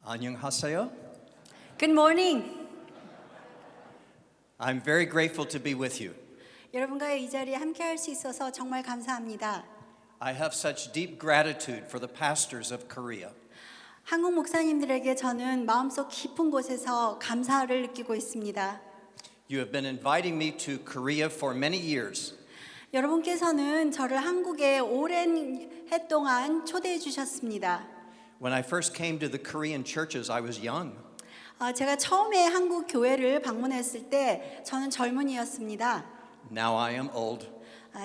안녕하세요. Good morning. I'm very grateful to be with you. 여러분과의 이 자리에 함께할 수 있어서 정말 감사합니다. I have such deep gratitude for the pastors of Korea. 한국 목사님들에게 저는 마음속 깊은 곳에서 감사를 느끼고 있습니다. You have been inviting me to Korea for many years. 여러분께서는 저를 한국에 오랜 해 동안 초대해 주셨습니다. When I first came to the Korean churches, I was young. 제가 처음에 한국 교회를 방문했을 때 저는 젊은이였습니다. Now I am old,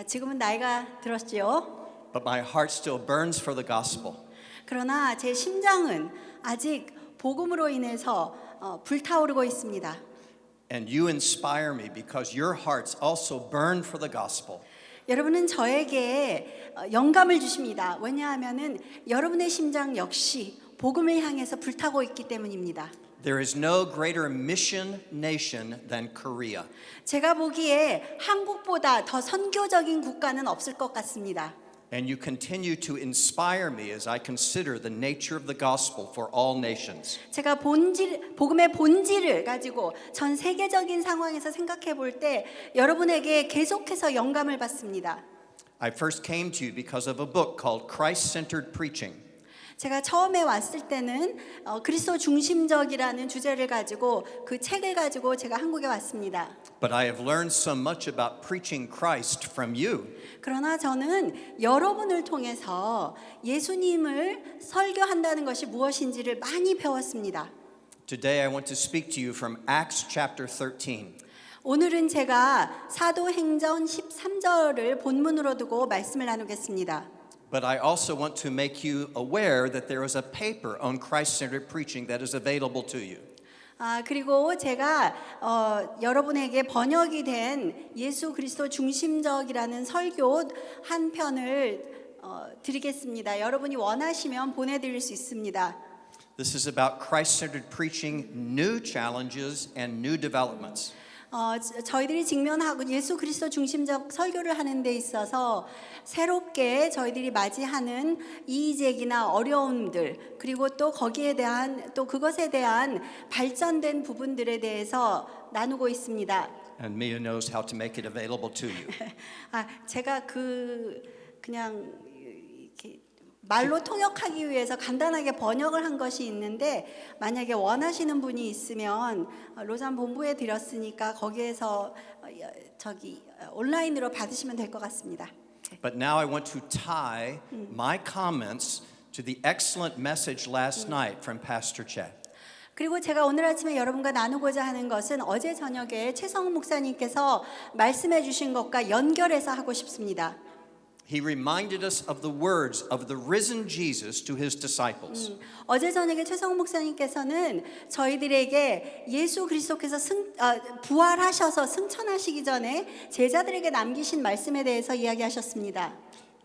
지금은 나이가 들었지요. but my heart still burns for the gospel. 그러나 제 심장은 아직 복음으로 인해서 불타오르고 있습니다. And you inspire me because your hearts also burn for the gospel. 여러분은 저에게 영감을 주십니다. 왜냐하면은 여러분의 심장 역시 복음을 향해서 불타고 있기 때문입니다. There is no greater mission nation than Korea. 제가 보기에 한국보다 더 선교적인 국가는 없을 것 같습니다. And you continue to inspire me as I consider the nature of the gospel for all nations. 제가 복음의 본질을 가지고 전 세계적인 상황에서 생각해 볼 때 여러분에게 계속해서 영감을 받습니다. I first came to you because of a book called Christ-Centered Preaching. 제가 처음에 왔을 때는 그리스도 중심적이라는 주제를 가지고 그 책을 가지고 제가 한국에 왔습니다. But I have learned so much about preaching Christ from you. 그러나 저는 여러분을 통해서 예수님을 설교한다는 것이 무엇인지를 많이 배웠습니다. Today I want to speak to you from Acts chapter 13. 오늘은 제가 사도행전 13절을 본문으로 두고 말씀을 나누겠습니다. But I also want to make you aware that there is a paper on Christ-centered preaching that is available to you. 그리고 제가 여러분에게 번역이 된 예수 그리스도 중심적이라는 설교 한 편을 드리겠습니다. 여러분이 원하시면 보내드릴 수 있습니다. This is about Christ-centered preaching, new challenges and new developments. 저희들이 직면하고 예수 그리스도 중심적 설교를 하는 데 있어서 새롭게 저희들이 맞이하는 이의제기나 어려움들 그리고 또 거기에 대한 또 그것에 대한 발전된 부분들에 대해서 나누고 있습니다. And Mia knows how to make it available to you. 제가 그냥 이렇게 말로 통역하기 위해서 간단하게 번역을 한 것이 있는데 만약에 원하시는 분이 있으면 로잔 본부에 드렸으니까 거기에서 온라인으로 받으시면 될 것 같습니다. But now I want to tie my comments to the excellent message last night from Pastor Chet. 그리고 제가 오늘 아침에 여러분과 나누고자 하는 것은 어제 저녁에 최성훈 목사님께서 말씀해 주신 것과 연결해서 하고 싶습니다. He reminded us of the words of the risen Jesus to his disciples. 어제 저녁에 최성훈 목사님께서는 저희들에게 예수 그리스도께서 부활하셔서 승천하시기 전에 제자들에게 남기신 말씀에 대해서 이야기하셨습니다.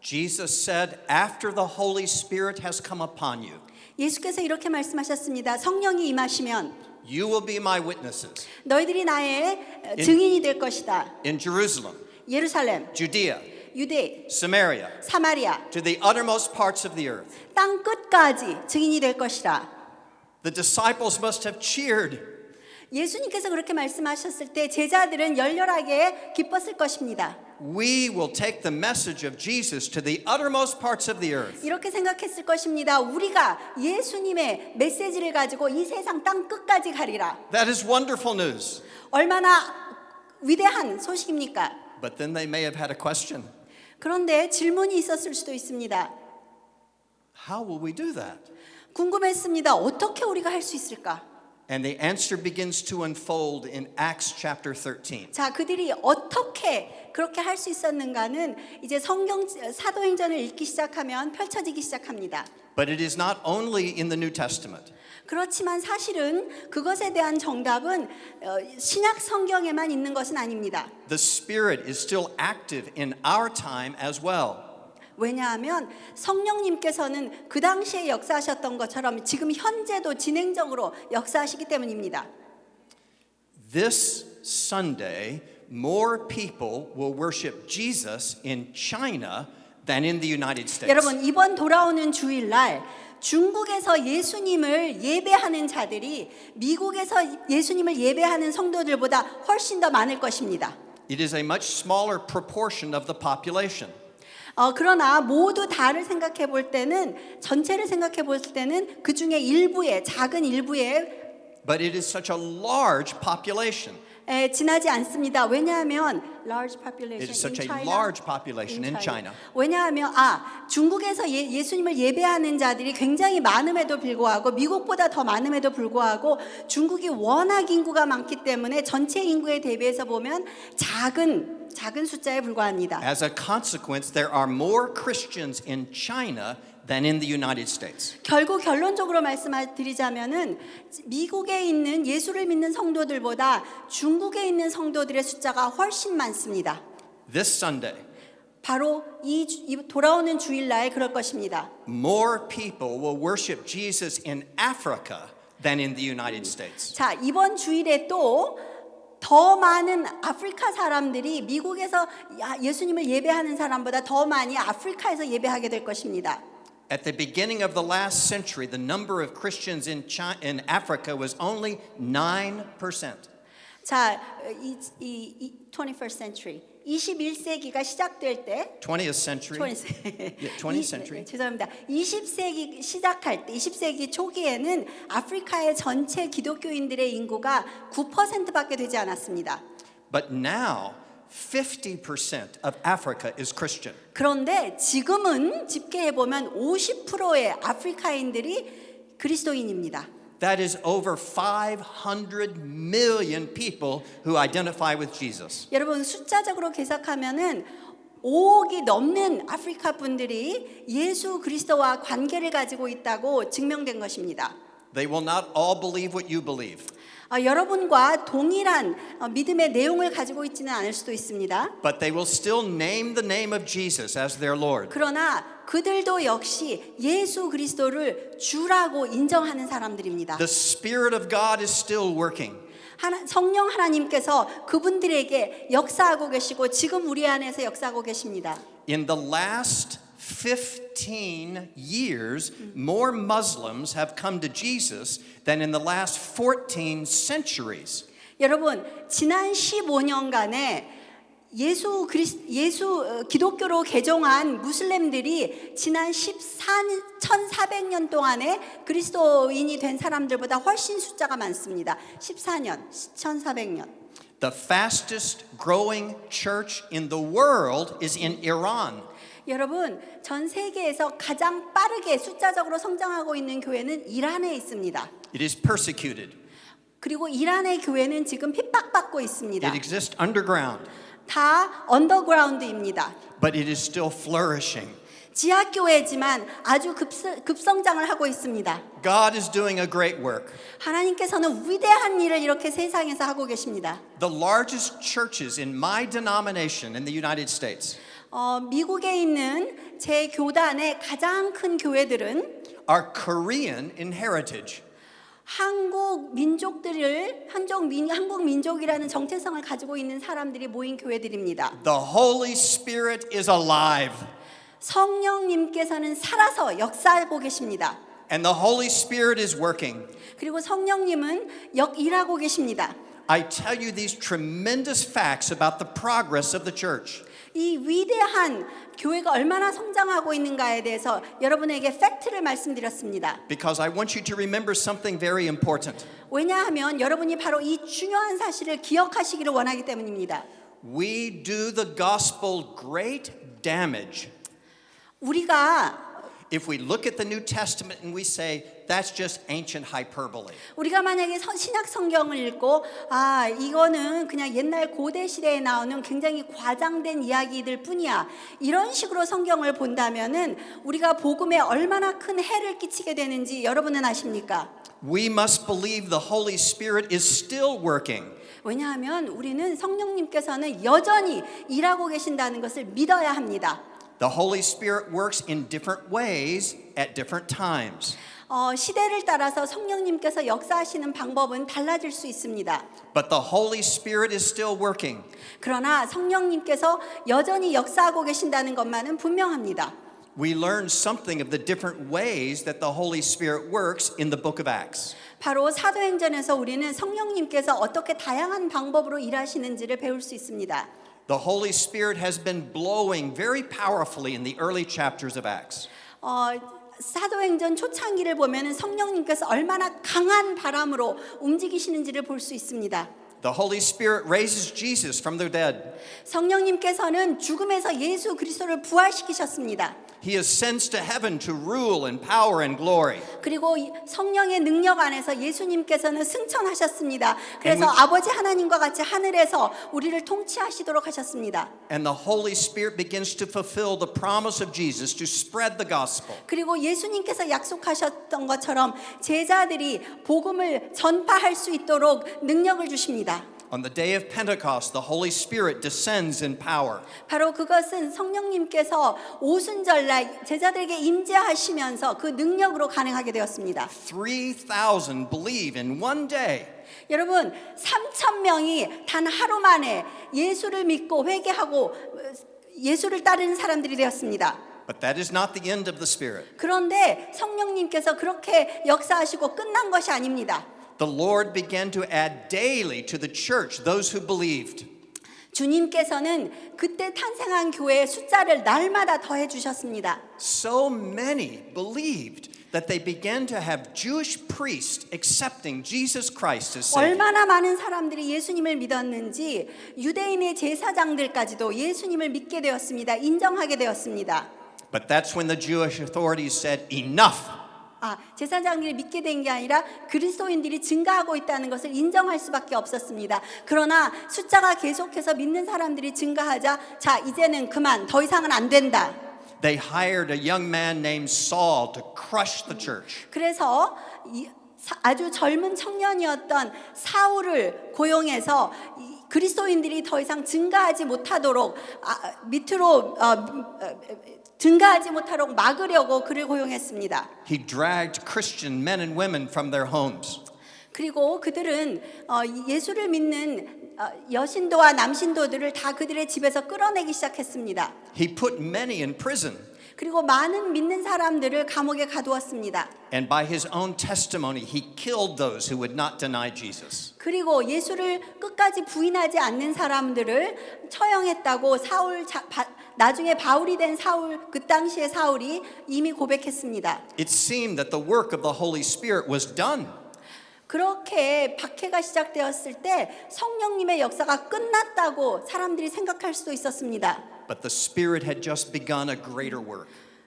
Jesus said, after the Holy Spirit has come upon you, 예수께서 이렇게 말씀하셨습니다. 성령이 임하시면 you will be my witnesses 너희들이 나의 증인이 될 것이다. in Jerusalem, 예루살렘, Judea, 유대, Samaria, 사마리아, to the uttermost parts of the earth. 땅 끝까지 증인이 될 것이다. The disciples must have cheered. 예수님께서 그렇게 말씀하셨을 때 제자들은 열렬하게 기뻤을 것입니다. We will take the message of Jesus to the uttermost parts of the earth. 이렇게 생각했을 것입니다. 우리가 예수님의 메시지를 가지고 이 세상 땅 끝까지 가리라. That is wonderful news. 얼마나 위대한 소식입니까? But then they may have had a question. 그런데 질문이 있었을 수도 있습니다. How will we do that? 궁금했습니다. 어떻게 우리가 할 수 있을까? And the answer begins to unfold in Acts chapter 13. 자, 그들이 어떻게 그렇게 할 수 있었는가는 이제 성경 사도행전을 읽기 시작하면 펼쳐지기 시작합니다. But it is not only in the New Testament. 그렇지만 사실은 그것에 대한 정답은 신약 성경에만 있는 것은 아닙니다. The Spirit is still active in our time as well. 왜냐하면 성령님께서는 그 당시에 역사하셨던 것처럼 지금 현재도 진행적으로 역사하시기 때문입니다. This Sunday, more people will worship Jesus in China than in the United States. 여러분, 이번 돌아오는 주일날 중국에서 예수님을 예배하는 자들이 미국에서 예수님을 예배하는 성도들보다 훨씬 더 많을 것입니다. It is a much smaller proportion of the population. 그러나 모두 다를 생각해 볼 때는 전체를 생각해 볼 때는 그 중에 일부의 작은 일부의 But it is such a large population. 지나지 않습니다. 왜냐하면 large population It is such in a China. large population in China. 왜냐하면 중국에서 예수님을 예배하는 자들이 굉장히 많음에도 불구하고 미국보다 더 많음에도 불구하고 중국이 워낙 인구가 많기 때문에 전체 인구에 대비해서 보면 작은 숫자에 불과합니다. As a consequence, there are more Christians in China than in the United States. 결국 결론적으로 말씀드리자면은 미국에 있는 예수를 믿는 성도들보다 중국에 있는 성도들의 숫자가 훨씬 많습니다. This Sunday, 바로 이 돌아오는 주일날 그럴 것입니다. more people will worship Jesus in Africa than in the United States. 자, 이번 주일에 또 더 많은 아프리카 사람들이 미국에서 예수님을 예배하는 사람보다 더 많이 아프리카에서 예배하게 될 것입니다. At the beginning of the last century, the number of Christians in Africa was only 9%. 자, 이 21st century, 21세기가 시작될 때 20th century. Yeah, 20th century. 죄송합니다. 20세기 시작할 때 20세기 초기에는 아프리카의 전체 기독교인들의 인구가 9%밖에 되지 않았습니다. But now 50% of Africa is Christian. 그런데 지금은 집계해 보면 50%의 아프리카인들이 그리스도인입니다. That is over 500 million people who identify with Jesus. 여러분 숫자적으로 계산하면은 5억이 넘는 아프리카 분들이 예수 그리스도와 관계를 가지고 있다고 증명된 것입니다. They will not all believe what you believe. 여러분과 동일한 믿음의 내용을 가지고 있지는 않을 수도 있습니다. But they will still name the name of Jesus as their Lord. 그러나 그들도 역시 예수 그리스도를 주라고 인정하는 사람들입니다. The Spirit of God is still working. 성령 하나님께서 그분들에게 역사하고 계시고 지금 우리 안에서 역사하고 계십니다. In the last 15 years, more Muslims have come to Jesus than in the last 14 centuries. 여러분, 지난 15년간에 기독교로 개종한 무슬림들이 지난 1400년 동안에 그리스도인이 된 사람들보다 훨씬 숫자가 많습니다. 1400년. The fastest growing church in the world is in Iran. 여러분, 전 세계에서 가장 빠르게 숫자적으로 성장하고 있는 교회는 이란에 있습니다. It is persecuted. 그리고 이란의 교회는 지금 핍박받고 있습니다. It exists underground, 다 언더그라운드입니다. but it is still flourishing. 지하교회지만 아주 급성장을 하고 있습니다. God is doing a great work. 하나님께서는 위대한 일을 이렇게 세상에서 하고 계십니다. The largest churches in my denomination in the United States 미국에 있는 제 교단의 가장 큰 교회들은 are Korean in heritage. 한국 민족이라는 정체성을 가지고 있는 사람들이 모인 교회들입니다. The Holy Spirit is alive. 성령님께서는 살아서 역사하고 계십니다. And the Holy Spirit is working. 그리고 성령님은 일하고 계십니다. I tell you these tremendous facts about the progress of the church. 이 위대한 교회가 얼마나 성장하고 있는가에 대해서 여러분에게 팩트를 말씀드렸습니다. Because I want you to remember something very important. 왜냐하면 여러분이 바로 이 중요한 사실을 기억하시기를 원하기 때문입니다. We do the gospel great damage 우리가 if we look at the New Testament and we say that's just ancient hyperbole. 만약에 신약 성경을 읽고 이거는 그냥 옛날 고대 시대에 나오는 굉장히 과장된 이야기들 뿐이야. 이런 식으로 성경을 본다면은 우리가 복음에 얼마나 큰 해를 끼치게 되는지 여러분은 아십니까? We must believe the Holy Spirit is still working. 왜냐하면 우리는 성령님께서는 여전히 일하고 계신다는 것을 믿어야 합니다. The Holy Spirit works in different ways at different times. 시대를 따라서 성령님께서 역사하시는 방법은 달라질 수 있습니다. But the Holy Spirit is still working. 그러나 성령님께서 여전히 역사하고 계신다는 것만은 분명합니다. we learn something of the different ways that the Holy Spirit works in the book of Acts. 바로 사도행전에서 우리는 성령님께서 어떻게 다양한 방법으로 일하시는지를 배울 수 있습니다. The Holy Spirit has been blowing very powerfully in the early chapters of Acts. 사도행전 초창기를 보면은 성령님께서 얼마나 강한 바람으로 움직이시는지를 볼 수 있습니다. The Holy Spirit raises Jesus from the dead. 성령님께서는 죽음에서 예수 그리스도를 부활시키셨습니다. He ascends to heaven to rule in power and glory. 그리고 성령의 능력 안에서 예수님께서는 승천하셨습니다. 그래서 And we- 아버지 하나님과 같이 하늘에서 우리를 통치하시도록 하셨습니다. And the Holy Spirit begins to fulfill the promise of Jesus to spread the gospel. 그리고 예수님께서 약속하셨던 것처럼 제자들이 복음을 전파할 수 있도록 능력을 주십니다. On the day of Pentecost, the Holy Spirit descends in power. 바로 그것은 성령님께서 오순절날 제자들에게 임재하시면서 그 능력으로 가능하게 되었습니다. 3,000 believe in one day. 여러분 3,000명이 단 하루 만에 예수를 믿고 회개하고 예수를 따르는 사람들이 되었습니다. But that is not the end of the Spirit. 그런데 성령님께서 그렇게 역사하시고 끝난 것이 아닙니다. The Lord began to add daily to the church those who believed. 주님께서는 그때 탄생한 교회의 숫자를 날마다 더해 주셨습니다. So many believed that they began to have Jewish priests accepting Jesus Christ as Savior. 얼마나 많은 사람들이 예수님을 믿었는지 유대인의 제사장들까지도 예수님을 믿게 되었습니다. 인정하게 되었습니다. But that's when the Jewish authorities said, enough. 제사장들이 믿게 된 게 아니라 그리스도인들이 증가하고 있다는 것을 인정할 수밖에 없었습니다. 그러나 숫자가 계속해서 믿는 사람들이 증가하자 자 이제는 그만 더 이상은 안 된다. They hired a young man named Saul to crush the church. 그래서 아주 젊은 청년이었던 사울을 고용해서 그리스도인들이 더 이상 증가하지 못하도록 밑으로 증가하지 못하도록 막으려고 그를 고용했습니다. He dragged Christian men and women from their homes. 그리고 그들은 예수를 믿는 여신도와 남신도들을 다 그들의 집에서 끌어내기 시작했습니다. He put many in prison. 그리고 많은 믿는 사람들을 감옥에 가두었습니다. And by his own testimony, he killed those who would not deny Jesus. 그리고 예수를 끝까지 부인하지 않는 사람들을 처형했다고 나중에 바울이 된 사울, 그 당시의 사울이 이미 고백했습니다. It seemed that the work of the Holy Spirit was done. 그렇게 박해가 시작되었을 때 성령님의 역사가 끝났다고 사람들이 생각할 수도 있었습니다. But the Spirit had just begun a greater work.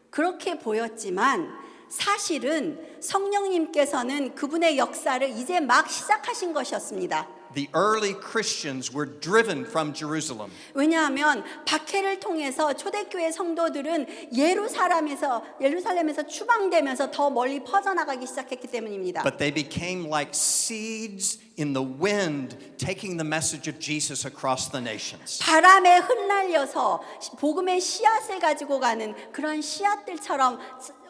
그렇게 보였지만 사실은 성령님께서는 그분의 역사를 이제 막 시작하신 것이었습니다. The early Christians were driven from Jerusalem. 왜냐하면 박해를 통해서 초대교회 성도들은 예루살렘에서 추방되면서 더 멀리 퍼져나가기 시작했기 때문입니다. But they became like seeds in the wind, taking the message of Jesus across the nations. 바람에 흩날려서 복음의 씨앗을 가지고 가는 그런 씨앗들처럼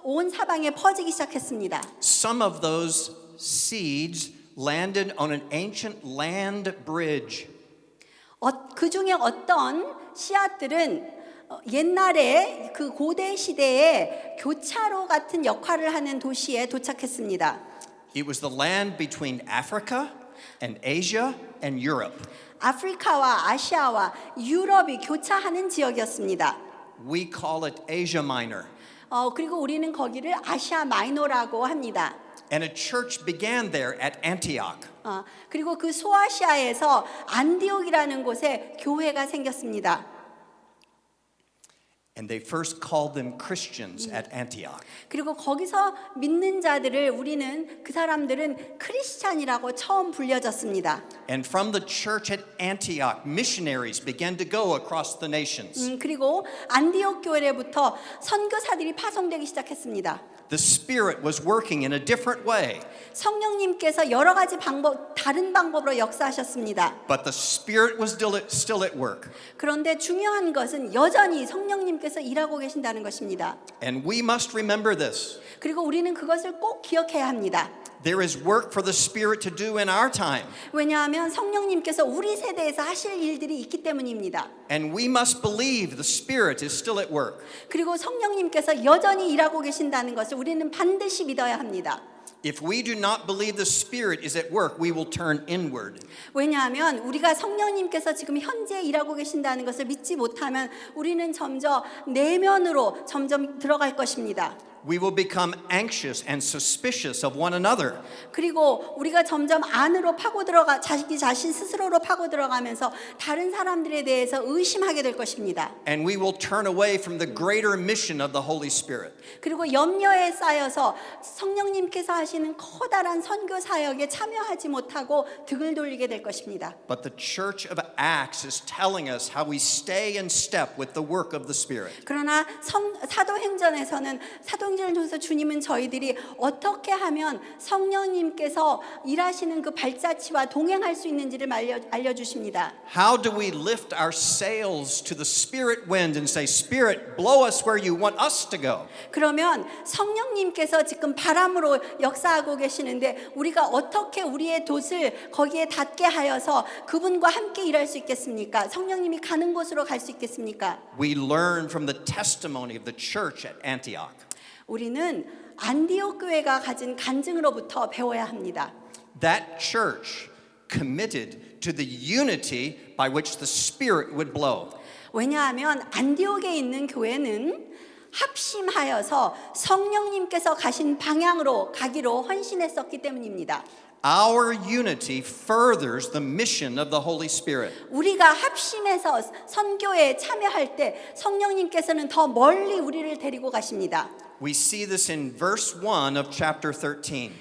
온 사방에 퍼지기 시작했습니다. Some of those seeds landed on an ancient land bridge. 그 중에 어떤 씨앗들은 옛날에 그 고대 시대에 교차로 같은 역할을 하는 도시에 도착했습니다. It was the land between Africa and Asia and Europe. 아프리카와 아시아와 유럽이 교차하는 지역이었습니다. We call it Asia Minor. 그리고 우리는 거기를 아시아 마이너라고 합니다. And a church began there at Antioch. 그리고 그 소아시아에서 안디옥이라는 곳에 교회가 생겼습니다. And they first called them Christians at Antioch. 그리고 거기서 믿는 자들을 우리는 그 사람들은 크리스찬이라고 처음 불려졌습니다. And from the church at Antioch, missionaries began to go across the nations. 그리고 안디옥 교회로부터 선교사들이 파송되기 시작했습니다. The Spirit was working in a different way. 성령님께서 여러 가지 다른 방법으로 역사하셨습니다. But the Spirit was still at work. 그런데 중요한 것은 여전히 성령님께서 일하고 계신다는 것입니다. And we must remember this. 그리고 우리는 그것을 꼭 기억해야 합니다. There is work for the Spirit to do in our time. 왜냐하면 성령님께서 우리 세대에서 하실 일들이 있기 때문입니다. And we must believe the Spirit is still at work. 그리고 성령님께서 여전히 일하고 계신다는 것을 우리는 반드시 믿어야 합니다. If we do not believe the Spirit is at work, we will turn inward. 왜냐하면 우리가 성령님께서 지금 현재 일하고 계신다는 것을 믿지 못하면 우리는 점점 내면으로 점점 들어갈 것입니다. We will become anxious and suspicious of one another. 그리고 우리가 점점 안으로 파고 들어가 자기 자신 스스로로 파고 들어가면서 다른 사람들에 대해서 의심하게 될 것입니다. And we will turn away from the greater mission of the Holy Spirit. 그리고 염려에 쌓여서 성령님께서 하시는 커다란 선교 사역에 참여하지 못하고 등을 돌리게 될 것입니다. But the church of Acts is telling us how we stay in step with the work of the Spirit. 그러나 사도행전에서는 사도행전을 통해서 주님은 저희들이 어떻게 하면 성령님께서 일하시는 그 발자취와 동행할 수 있는지를 알려주십니다. How do we lift our sails to the Spirit wind and say, Spirit, blow us where you want us to go? 그러면 성령님께서 지금 바람으로 역사하고 계시는데 우리가 어떻게 우리의 돛을 거기에 닿게 하여서 그분과 함께 일할 수 있겠습니까? 성령님이 가는 곳으로 갈 수 있겠습니까? We learn from the testimony of the church at Antioch. 우리는 안디옥 교회가 가진 간증으로부터 배워야 합니다. That church committed to the unity by which the Spirit would blow. 왜냐하면 안디옥에 있는 교회는 합심하여서 성령님께서 가신 방향으로 가기로 헌신했었기 때문입니다. Our unity furthers the mission of the Holy Spirit. 우리가 합심해서 선교에 참여할 때 성령님께서는 더 멀리 우리를 데리고 가십니다. We see this in verse 1 of chapter 13.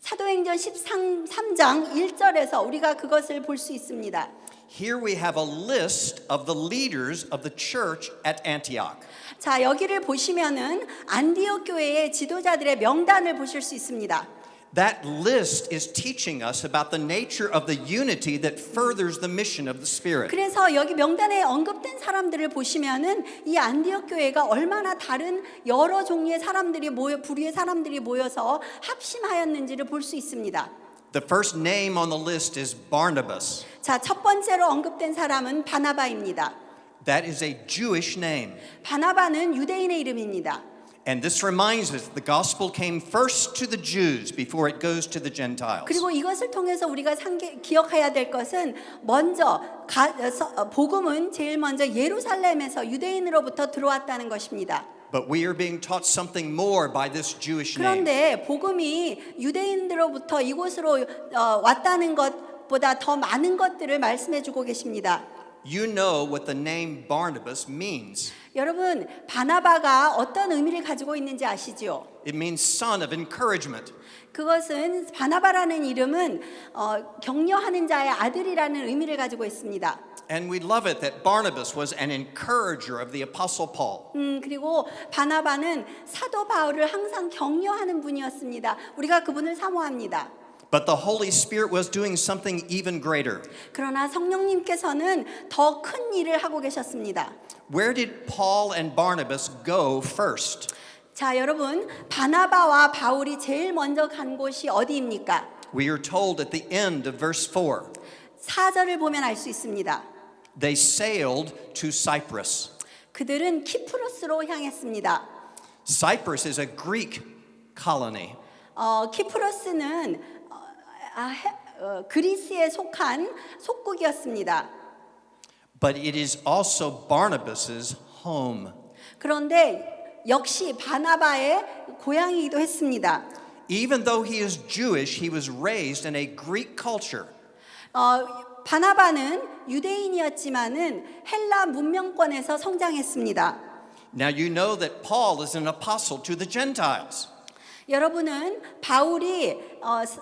사도행전 13장 1절에서 우리가 그것을 볼 수 있습니다. Here we have a list of the leaders of the church at Antioch. 자, 여기를 보시면은 안디옥 교회의 지도자들의 명단을 보실 수 있습니다. That list is teaching us about the nature of the unity that furthers the mission of the Spirit. 그래서 여기 명단에 언급된 사람들을 보시면은 이 안디옥 교회가 얼마나 다른 여러 종류의 사람들이 부류의 사람들이 모여서 합심하였는지를 볼 수 있습니다. The first name on the list is Barnabas. 자, 첫 번째로 언급된 사람은 바나바입니다. That is a Jewish name. 바나바는 유대인의 이름입니다. And this reminds us the gospel came first to the Jews before it goes to the Gentiles. 그리고 이것을 통해서 우리가 기억해야 될 것은 먼저 복음은 제일 먼저 예루살렘에서 유대인으로부터 들어왔다는 것입니다. But we are being taught something more by this Jewish name. 그런데 복음이 유대인들로부터 이곳으로 왔다는 것보다 더 많은 것들을 말씀해 주고 계십니다. You know what the name Barnabas means. 여러분, 바나바가 어떤 의미를 가지고 있는지 아시죠? It means son of encouragement. 그것은 바나바라는 이름은 격려하는 자의 아들이라는 의미를 가지고 있습니다. And we love it that Barnabas was an encourager of the Apostle Paul. 그리고 바나바는 사도 바울을 항상 격려하는 분이었습니다. 우리가 그분을 사모합니다. But the Holy Spirit was doing something even greater. 그러나 성령님께서는 더 큰 일을 하고 계셨습니다. Where did Paul and Barnabas go first? 자, 여러분, 바나바와 바울이 제일 먼저 간 곳이 어디입니까? We are told at the end of verse 4. 4절을 보면 알 수 있습니다. They sailed to Cyprus. 그들은 키프로스로 향했습니다. Cyprus is a Greek colony. 키프로스는 그리스에 속한 속국이었습니다. But it is also Barnabas's home. 그런데 역시 바나바의 고향이기도 했습니다. Even though he is Jewish, he was raised in a Greek culture. 바나바는 유대인이었지만은 헬라 문명권에서 성장했습니다. Now you know that Paul is an apostle to the Gentiles. 여러분은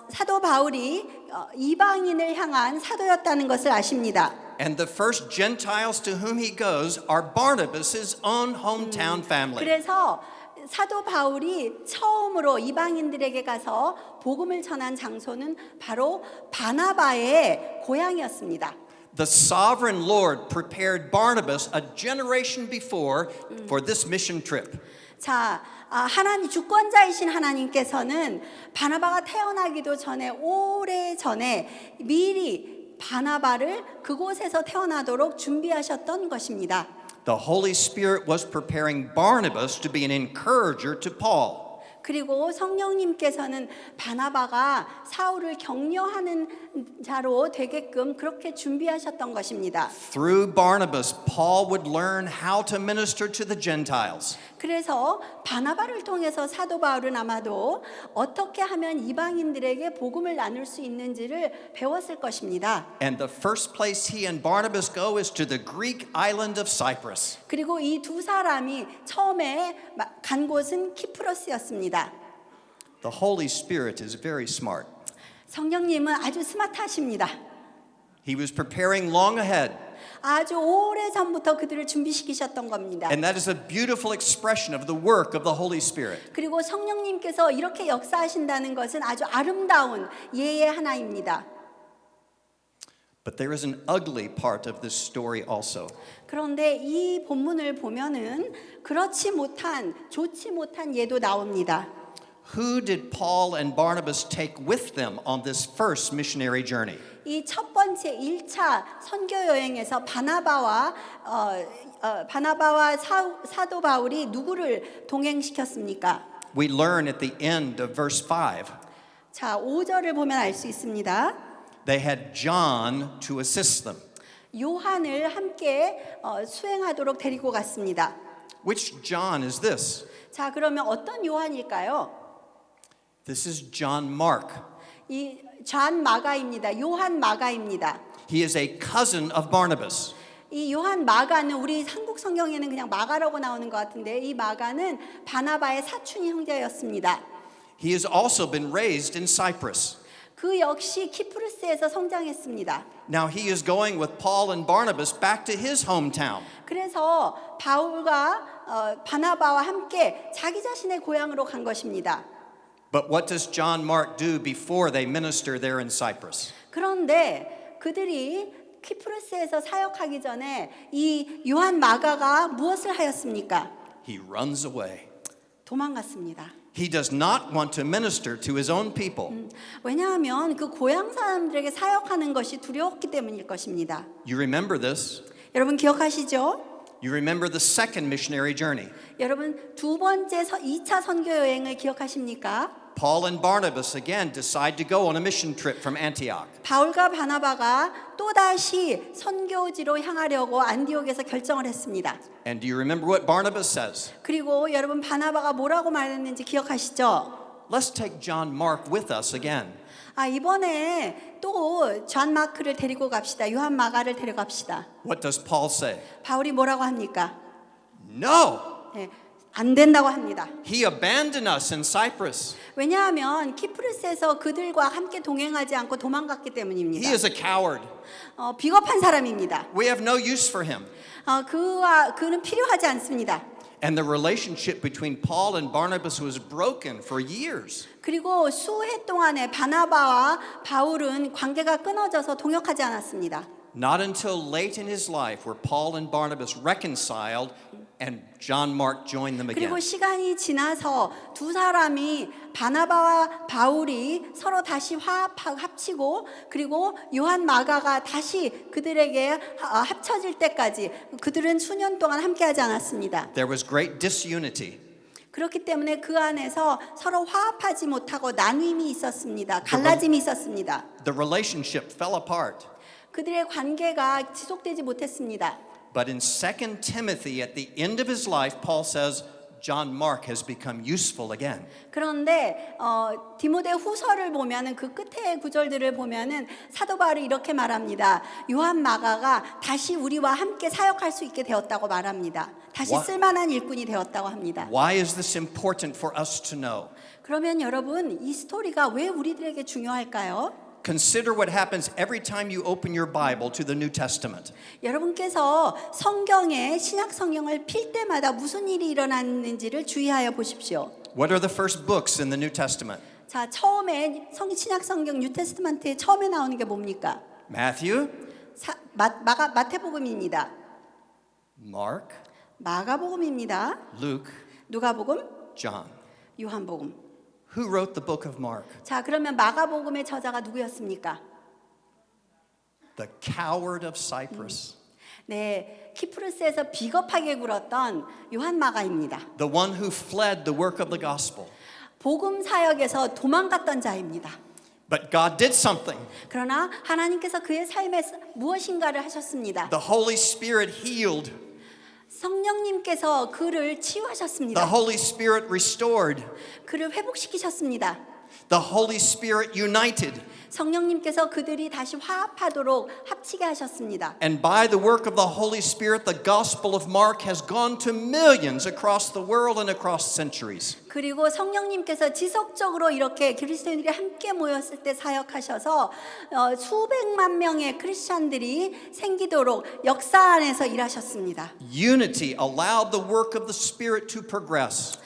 사도 바울이 이방인을 향한 사도였다는 것을 아십니다. And the first Gentiles to whom he goes are Barnabas's own hometown family. 그래서 사도 바울이 처음으로 이방인들에게 가서 복음을 전한 장소는 바로 바나바의 고향이었습니다. The sovereign Lord prepared Barnabas a generation before for this mission trip. 자, 하나님 주권자이신 하나님께서는 바나바가 태어나기도 전에 오래 전에 미리 바나바를 그곳에서 태어나도록 준비하셨던 것입니다. The Holy Spirit was preparing Barnabas to be an encourager to Paul. 그리고 성령님께서는 바나바가 사울을 격려하는 자로 되게끔 그렇게 준비하셨던 것입니다. Through Barnabas, Paul would learn how to minister to the Gentiles. 그래서 바나바를 통해서 사도 바울은 아마도 어떻게 하면 이방인들에게 복음을 나눌 수 있는지를 배웠을 것입니다. And the first place he and Barnabas go is to the Greek island of Cyprus. 그리고 이 두 사람이 처음에 간 곳은 키프로스였습니다. The Holy Spirit is very smart. 성령님은 아주 스마트하십니다. He was preparing long ahead. 아주 오래 전부터 그들을 준비시키셨던 겁니다. And that is a beautiful expression of the work of the Holy Spirit. 그리고 성령님께서 이렇게 역사하신다는 것은 아주 아름다운 예의 하나입니다. But there is an ugly part of this story also. 그런데 이 본문을 보면은 그렇지 못한 좋지 못한 예도 나옵니다. Who did Paul and Barnabas take with them on this first missionary journey? 이 첫 번째 1차 선교 여행에서 바나바와 사도 바울이 누구를 동행시켰습니까? We learn at the end of verse 5. 자, 5절을 보면 알 수 있습니다. They had John to assist them. 요한을 함께 수행하도록 데리고 갔습니다. Which John is this? 자, 그러면 어떤 요한일까요? This is John Mark. 이 존 마가입니다. 요한 마가입니다. He is a cousin of Barnabas. 이 요한 마가는 우리 한국 성경에는 그냥 마가라고 나오는 것 같은데 이 마가는 바나바의 사촌 형제였습니다. He has also been raised in Cyprus. 그 역시 키프루스에서 성장했습니다. Now he is going with Paul and Barnabas back to his hometown. 그래서 바울과 바나바와 함께 자기 자신의 고향으로 간 것입니다. But what does John Mark do before they minister there in Cyprus? 그런데 그들이 키프루스에서 사역하기 전에 이 요한 마가가 무엇을 하였습니까? He runs away. 도망갔습니다. He does not want to minister to his own people. 왜냐하면 그 고향 사람들에게 사역하는 것이 두려웠기 때문일 것입니다. You remember this? 여러분 기억하시죠? You remember the second missionary journey. 여러분 두 번째 2차 선교 여행을 기억하십니까? Paul and Barnabas again decide to go on a mission trip from Antioch. 바울과 바나바가 또다시 선교지로 향하려고 안디옥에서 결정을 했습니다. And do you remember what Barnabas says? 그리고 여러분 바나바가 뭐라고 말했는지 기억하시죠? Let's take John Mark with us again. 이번에 또 존 마크를 데리고 갑시다. 요한 마가를 데려갑시다. What does Paul say? 바울이 뭐라고 합니까? No! 네, 안 된다고 합니다. He abandoned us in Cyprus. 왜냐하면 키프루스에서 그들과 함께 동행하지 않고 도망갔기 때문입니다. He is a coward. 비겁한 사람입니다. We have no use for him. 그는 필요하지 않습니다. And the relationship between Paul and Barnabas was broken for years. 그리고 수해 동안에 바나바와 바울은 관계가 끊어져서 동역하지 않았습니다. Not until late in his life were Paul and Barnabas reconciled and John Mark joined them 그리고 again. 시간이 지나서 두 사람이 바나바와 바울이 서로 다시 합치고 그리고 요한 마가가 다시 그들에게 합쳐질 때까지 그들은 수년 동안 함께하지 않았습니다. There was great disunity. 그렇기 때문에 그 안에서 서로 화합하지 못하고 나눔이 있었습니다. 갈라짐이 있었습니다. The relationship fell apart. 그들의 관계가 지속되지 못했습니다. But in 2 Timothy, at the end of his life, Paul says, John Mark has become useful again. 그런데 디모데 후서를 보면은 그 끝의 구절들을 보면은 사도 바울이 이렇게 말합니다. 요한 마가가 다시 우리와 함께 사역할 수 있게 되었다고 말합니다. 다시 쓸만한 일꾼이 되었다고 합니다. Why is this important for us to know? 그러면 여러분 이 스토리가 왜 우리들에게 중요할까요? Consider what happens every time you open your Bible to the New Testament. 여러분께서 성경에 신약 성경을 필 때마다 무슨 일이 일어났는지를 주의하여 보십시오. What are the first books in the New Testament? 자, 처음에 신약 성경 뉴테스트먼트에 처음에 나오는 게 뭡니까? Matthew, 마태복음입니다. Mark, 마가복음입니다. Luke, 누가복음, John. 요한복음. Who wrote the book of Mark? 자, 그러면 마가복음의 저자가 누구였습니까? The coward of Cyprus. 네, 키프루스에서 비겁하게 굴었던 요한 마가입니다. The one who fled the work of the gospel. 복음 사역에서 도망갔던 자입니다. But God did something. 그러나 하나님께서 그의 삶에 무엇인가를 하셨습니다. The Holy Spirit healed. 성령님께서 그를 The 치유하셨습니다. Holy Spirit restored. 그를 회복시키셨습니다. The Holy Spirit united. 성령님께서 그들이 다시 화합하도록 합치게 하셨습니다. And by the work of the Holy Spirit, the gospel of Mark has gone to millions across the world and across centuries. 그리고 성령님께서 지속적으로 이렇게 그리스도인들이 함께 모였을 때 사역하셔서 수백만 명의 크리스찬들이 생기도록 역사 안에서 일하셨습니다. Unity allowed the work of the Spirit to progress.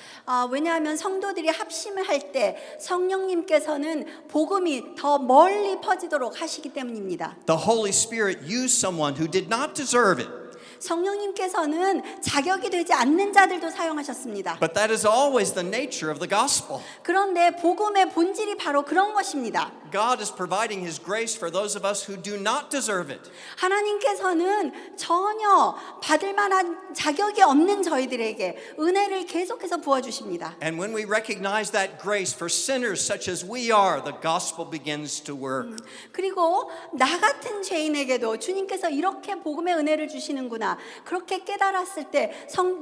왜냐하면 성도들이 합심을 할 때 성령님께서는 복음이 더 멀리 퍼지도록 하시기 때문입니다. The Holy Spirit used someone who did not deserve it. 성령님께서는 자격이 되지 않는 자들도 사용하셨습니다. But that is always the nature of the gospel. 그런데 복음의 본질이 바로 그런 것입니다. God is providing His grace for those of us who do not deserve it. 하나님께서는 전혀 받을 만한 자격이 없는 저희들에게 은혜를 계속해서 부어주십니다. And when we recognize that grace for sinners such as we are, the gospel begins to work. 그리고 나 같은 죄인에게도 주님께서 이렇게 복음의 은혜를 주시는구나. 그렇게 깨달았을 때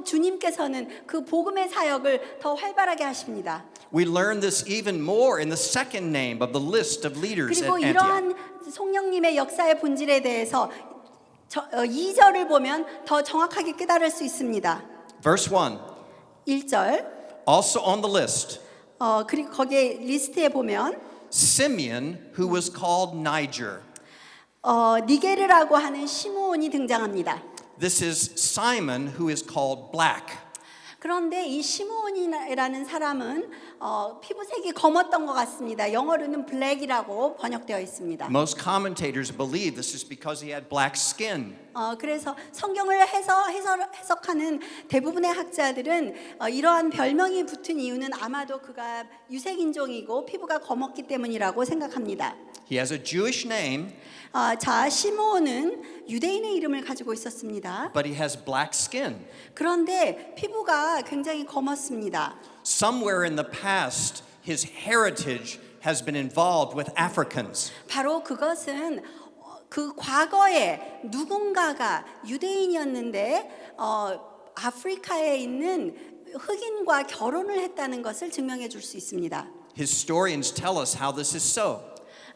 주님께서는 그 복음의 사역을 더 활발하게 하십니다. We learn this even more in the second name of the list of leaders at 그리고 Antioch. 이러한 성령님의 역사의 본질에 대해서 2절을 보면 더 정확하게 깨달을 수 있습니다. Verse 1. 1절. Also on the list, 그리고 거기에 리스트에 보면 Simeon, who was called Niger. 니게르라고 하는 시므온이 등장합니다. This is Simon, who is called Black. 그런데 이 시므온이라는 사람은 피부색이 검었던 것 같습니다. 영어로는 블랙이라고 번역되어 있습니다. Most commentators believe this is because he had black skin. 그래서 성경을 해석하는 대부분의 학자들은 이러한 별명이 붙은 이유는 아마도 그가 유색인종이고 피부가 검었기 때문이라고 생각합니다. He has a Jewish name, 자, 시므온은 유대인의 이름을 가지고 있었습니다. but he has black skin. 그런데 피부가 굉장히 검었습니다. Somewhere in the past, his heritage has been involved with Africans. 바로 그것은 그 과거에 누군가가 유대인이었는데 아프리카에 있는 흑인과 결혼을 했다는 것을 증명해 줄 수 있습니다. Historians tell us how this is so.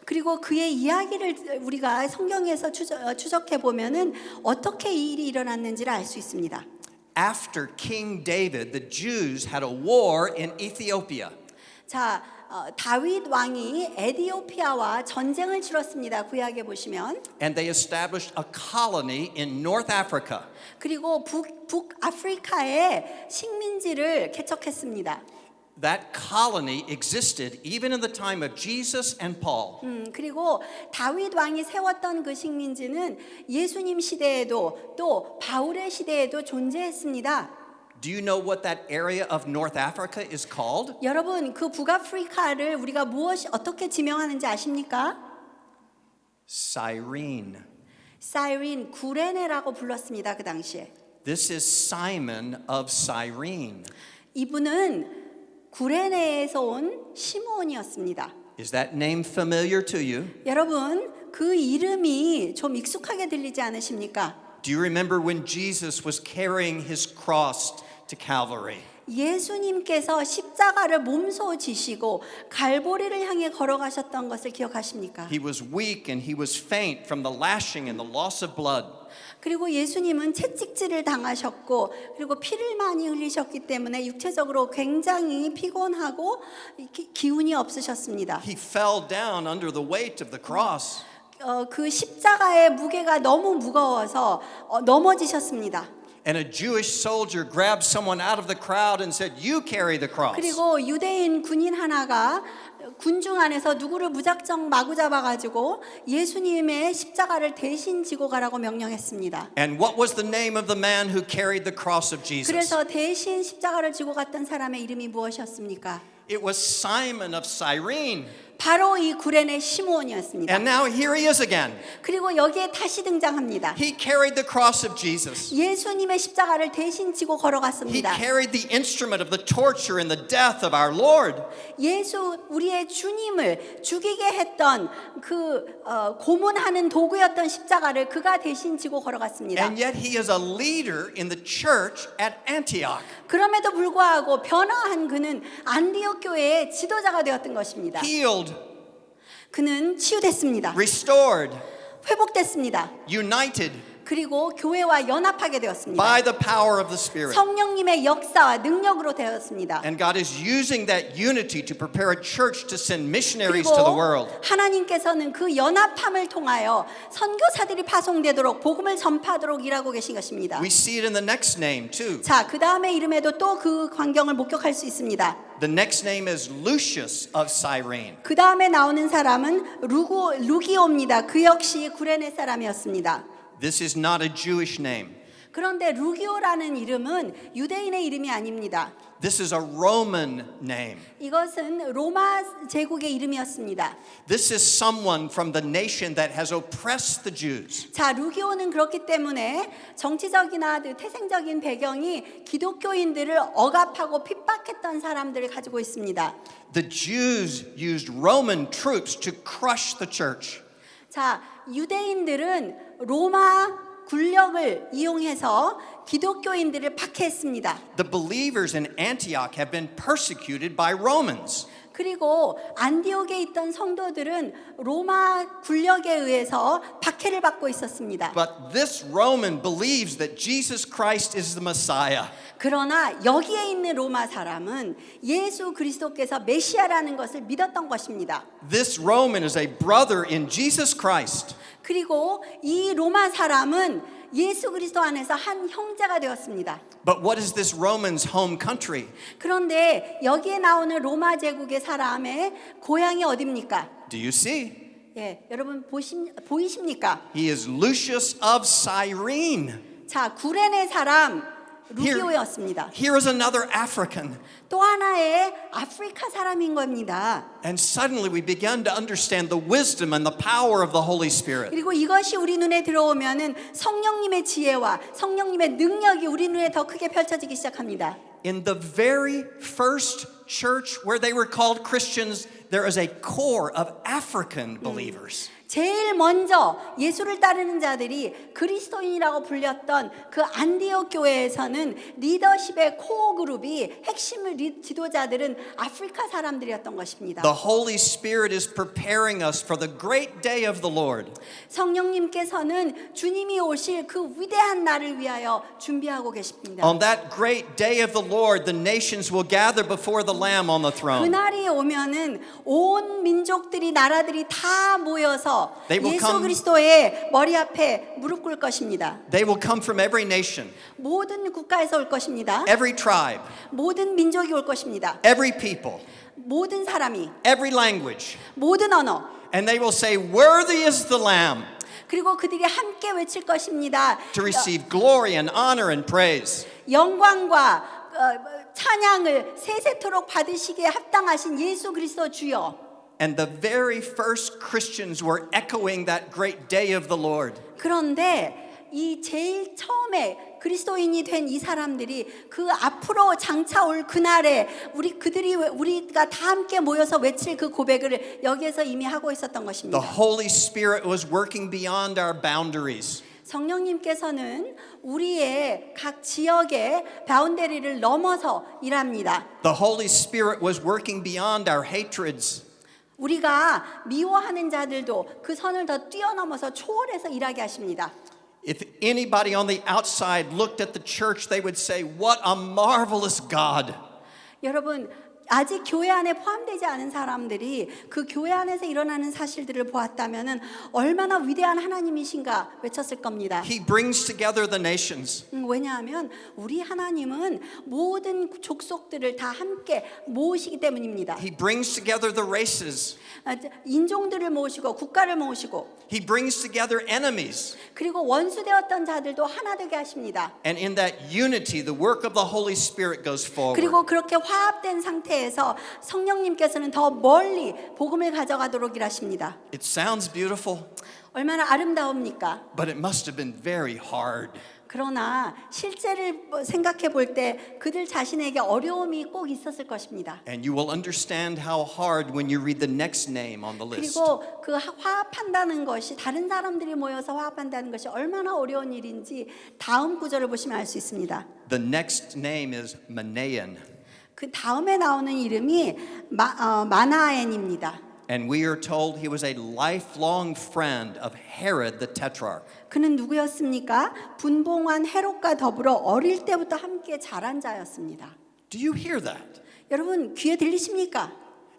그리고 그의 이야기를 우리가 성경에서 추적해 보면은 어떻게 이 일이 일어났는지를 알 수 있습니다. After King David, the Jews had a war in Ethiopia. 자, 다윗 왕이 에티오피아와 전쟁을 치렀습니다. 구약에 보시면. And they established a colony in North Africa. 그리고 북아프리카에 식민지를 개척했습니다. That colony existed even in the time of Jesus and Paul. 그리고 다윗 왕이 세웠던 그 식민지는 예수님 시대에도 또 바울의 시대에도 존재했습니다. Do you know what that area of North Africa is called? 여러분, 그 북아프리카를 우리가 어떻게 지명하는지 아십니까? Cyrene. 사이린, 구레네라고 불렀습니다. 그 당시에. This is Simon of Cyrene. 이분은 구레네에서 온 시므온이었습니다. Is that name familiar to you? 여러분, 그 이름이 좀 익숙하게 들리지 않으십니까? Do you remember when Jesus was carrying his cross to Calvary? 예수님께서 십자가를 몸소 지시고 갈보리를 향해 걸어가셨던 것을 기억하십니까? He was weak and he was faint from the lashing and the loss of blood. 그리고 예수님은 채찍질을 당하셨고 그리고 피를 많이 흘리셨기 때문에 육체적으로 굉장히 피곤하고 기운이 없으셨습니다. He fell down under the weight of the cross. 그 십자가의 무게가 너무 무거워서 넘어지셨습니다. And a Jewish soldier grabbed someone out of the crowd and said, "You carry the cross." 그리고 유대인 군인 하나가 군중 안에서 누구를 무작정 마구 잡아가지고 예수님의 십자가를 대신 지고 가라고 명령했습니다. And what was the name of the man who carried the cross of Jesus? 그래서 대신 십자가를 지고 갔던 사람의 이름이 무엇이었습니까? It was Simon of Cyrene. 바로 이 구레네 시므온이었습니다. And now here he is again. 그리고 여기에 다시 등장합니다. He carried the cross of Jesus. 예수님의 십자가를 대신 지고 He 걸어갔습니다. carried the instrument of the torture and the death of our Lord. 예수 우리의 주님을 죽이게 했던 그 고문하는 도구였던 십자가를 그가 대신 지고 걸어갔습니다. And yet he is a leader in the church at Antioch. 그럼에도 불구하고 변화한 그는 안디옥 교회의 지도자가 되었던 것입니다. Healed, 그는 치유됐습니다. restored, 회복됐습니다. united 그리고 교회와 연합하게 되었습니다. by the power of the Spirit. 성령님의 역사와 능력으로 되었습니다. And God is using that unity to prepare a church to send missionaries to the 그리고 world. 하나님께서는 그 연합함을 통하여 선교사들이 파송되도록 복음을 전파하도록 일하고 계신 것입니다. We see it in the next name too. 자, 그 다음에 이름에도 또 그 광경을 목격할 수 있습니다. The next name is Lucius of Cyrene. 그 다음에 나오는 사람은 루기오입니다. 그 역시 구레네 사람이었습니다. This is not a Jewish name. 그런데 루기오라는 이름은 유대인의 이름이 아닙니다. This is a Roman name. 이것은 로마 제국의 이름이었습니다. This is someone from the nation that has oppressed the Jews. 자, 루기오는 그렇기 때문에 정치적이나 태생적인 배경이 기독교인들을 억압하고 핍박했던 사람들을 가지고 있습니다. The Jews used Roman troops to crush the church. 자, 유대인들은 로마 군력을 이용해서 기독교인들을 박해했습니다. The believers in Antioch have been persecuted by Romans. 그리고 안디옥에 있던 성도들은 로마 군력에 의해서 박해를 받고 있었습니다. But this Roman believes that Jesus Christ is the Messiah. 그러나 여기에 있는 로마 사람은 예수 그리스도께서 메시아라는 것을 믿었던 것입니다. This Roman is a brother in Jesus Christ. 그리고 이 로마 사람은 예수 그리스도 안에서 한 형제가 되었습니다. But what is this Roman's home country? 그런데 여기에 나오는 로마 제국의 사람의 고향이 어디입니까? Do you see? 예, 여러분 보이십니까? He is Lucius of Cyrene. 자, 구레네 사람 루기오였습니다. Here is another African. 또 하나의 아프리카 사람인 겁니다. And suddenly we began to understand the wisdom and the power of the Holy Spirit. 그리고 이것이 우리 눈에 들어오면은 성령님의 지혜와 성령님의 능력이 우리 눈에 더 크게 펼쳐지기 시작합니다. In the very first church where they were called Christians, there is a core of African believers. 제일 먼저 예수를 따르는 자들이 그리스도인이라고 불렸던 그 안디옥 교회에서는 리더십의 코어 그룹이 핵심 지도자들은 아프리카 사람들이었던 것입니다. The Holy Spirit is preparing us for the great day of the Lord. 성령님께서는 주님이 오실 그 위대한 날을 위하여 준비하고 계십니다. On that great day of the Lord, the nations will gather before the Lamb on the throne. 그날이 오면은 온 민족들이 나라들이 다 모여서 They will 예수 come- 그리스도의 머리 앞에 무릎 꿇을 것입니다. They will come from every nation, 모든 국가에서 올 것입니다. every tribe, 모든 민족이 올 것입니다. every people, 모든 사람이, every language. 모든 언어. And they will say, "Worthy is the Lamb 그리고 그들이 함께 외칠 것입니다. to receive glory and honor and praise." 영광과 찬양을 세세토록 받으시기에 합당하신 예수 그리스도 주여. And the very first Christians were echoing that great day of the Lord. 그런데 이 제일 처음에 그리스도인이 된 이 사람들이 그 앞으로 장차 올 그날에 우리가 다 함께 모여서 외칠 그 고백을 여기에서 이미 하고 있었던 The 것입니다. Holy Spirit was working beyond our boundaries. 성령님께서는 우리의 각 지역의 바운더리를 넘어서 일합니다. The Holy Spirit was working beyond our hatreds. 우리가 미워하는 자들도 그 선을 더 뛰어넘어서 초월해서 일하게 하십니다. If anybody on the outside looked at the church, they would say, "What a marvelous God." 여러분, 아직 교회 안에 포함되지 않은 사람들이 그 교회 안에서 일어나는 사실들을 보았다면은 얼마나 위대한 하나님이신가 외쳤을 겁니다. He brings together the nations. 왜냐하면 우리 하나님은 모든 족속들을 다 함께 모으시기 때문입니다. He brings together the races. 인종들을 모으시고 국가를 모으시고 He brings together enemies. 그리고 원수되었던 자들도 하나 되게 하십니다. And in that unity, the work of the Holy Spirit goes forward. 그리고 그렇게 화합된 상태에서 성령님께서는 더 멀리 복음을 가져가도록 일하십니다. It sounds beautiful, 얼마나 아름다웁니까? but it must have been very hard. 그러나 실제를 생각해 볼 때 그들 자신에게 어려움이 꼭 있었을 것입니다. And you will understand how hard when you read the next name on the list. 그리고 그 화합한다는 것이 다른 사람들이 모여서 화합한다는 것이 얼마나 어려운 일인지 다음 구절을 보시면 알 수 있습니다. The next name is Manaen. 그 다음에 나오는 이름이 마나엔입니다. And we are told he was a lifelong friend of Herod the Tetrarch. 그는 누구였습니까? 분봉한 헤롯과 더불어 어릴 때부터 함께 자란 자였습니다. Do you hear that? 여러분 귀에 들리십니까?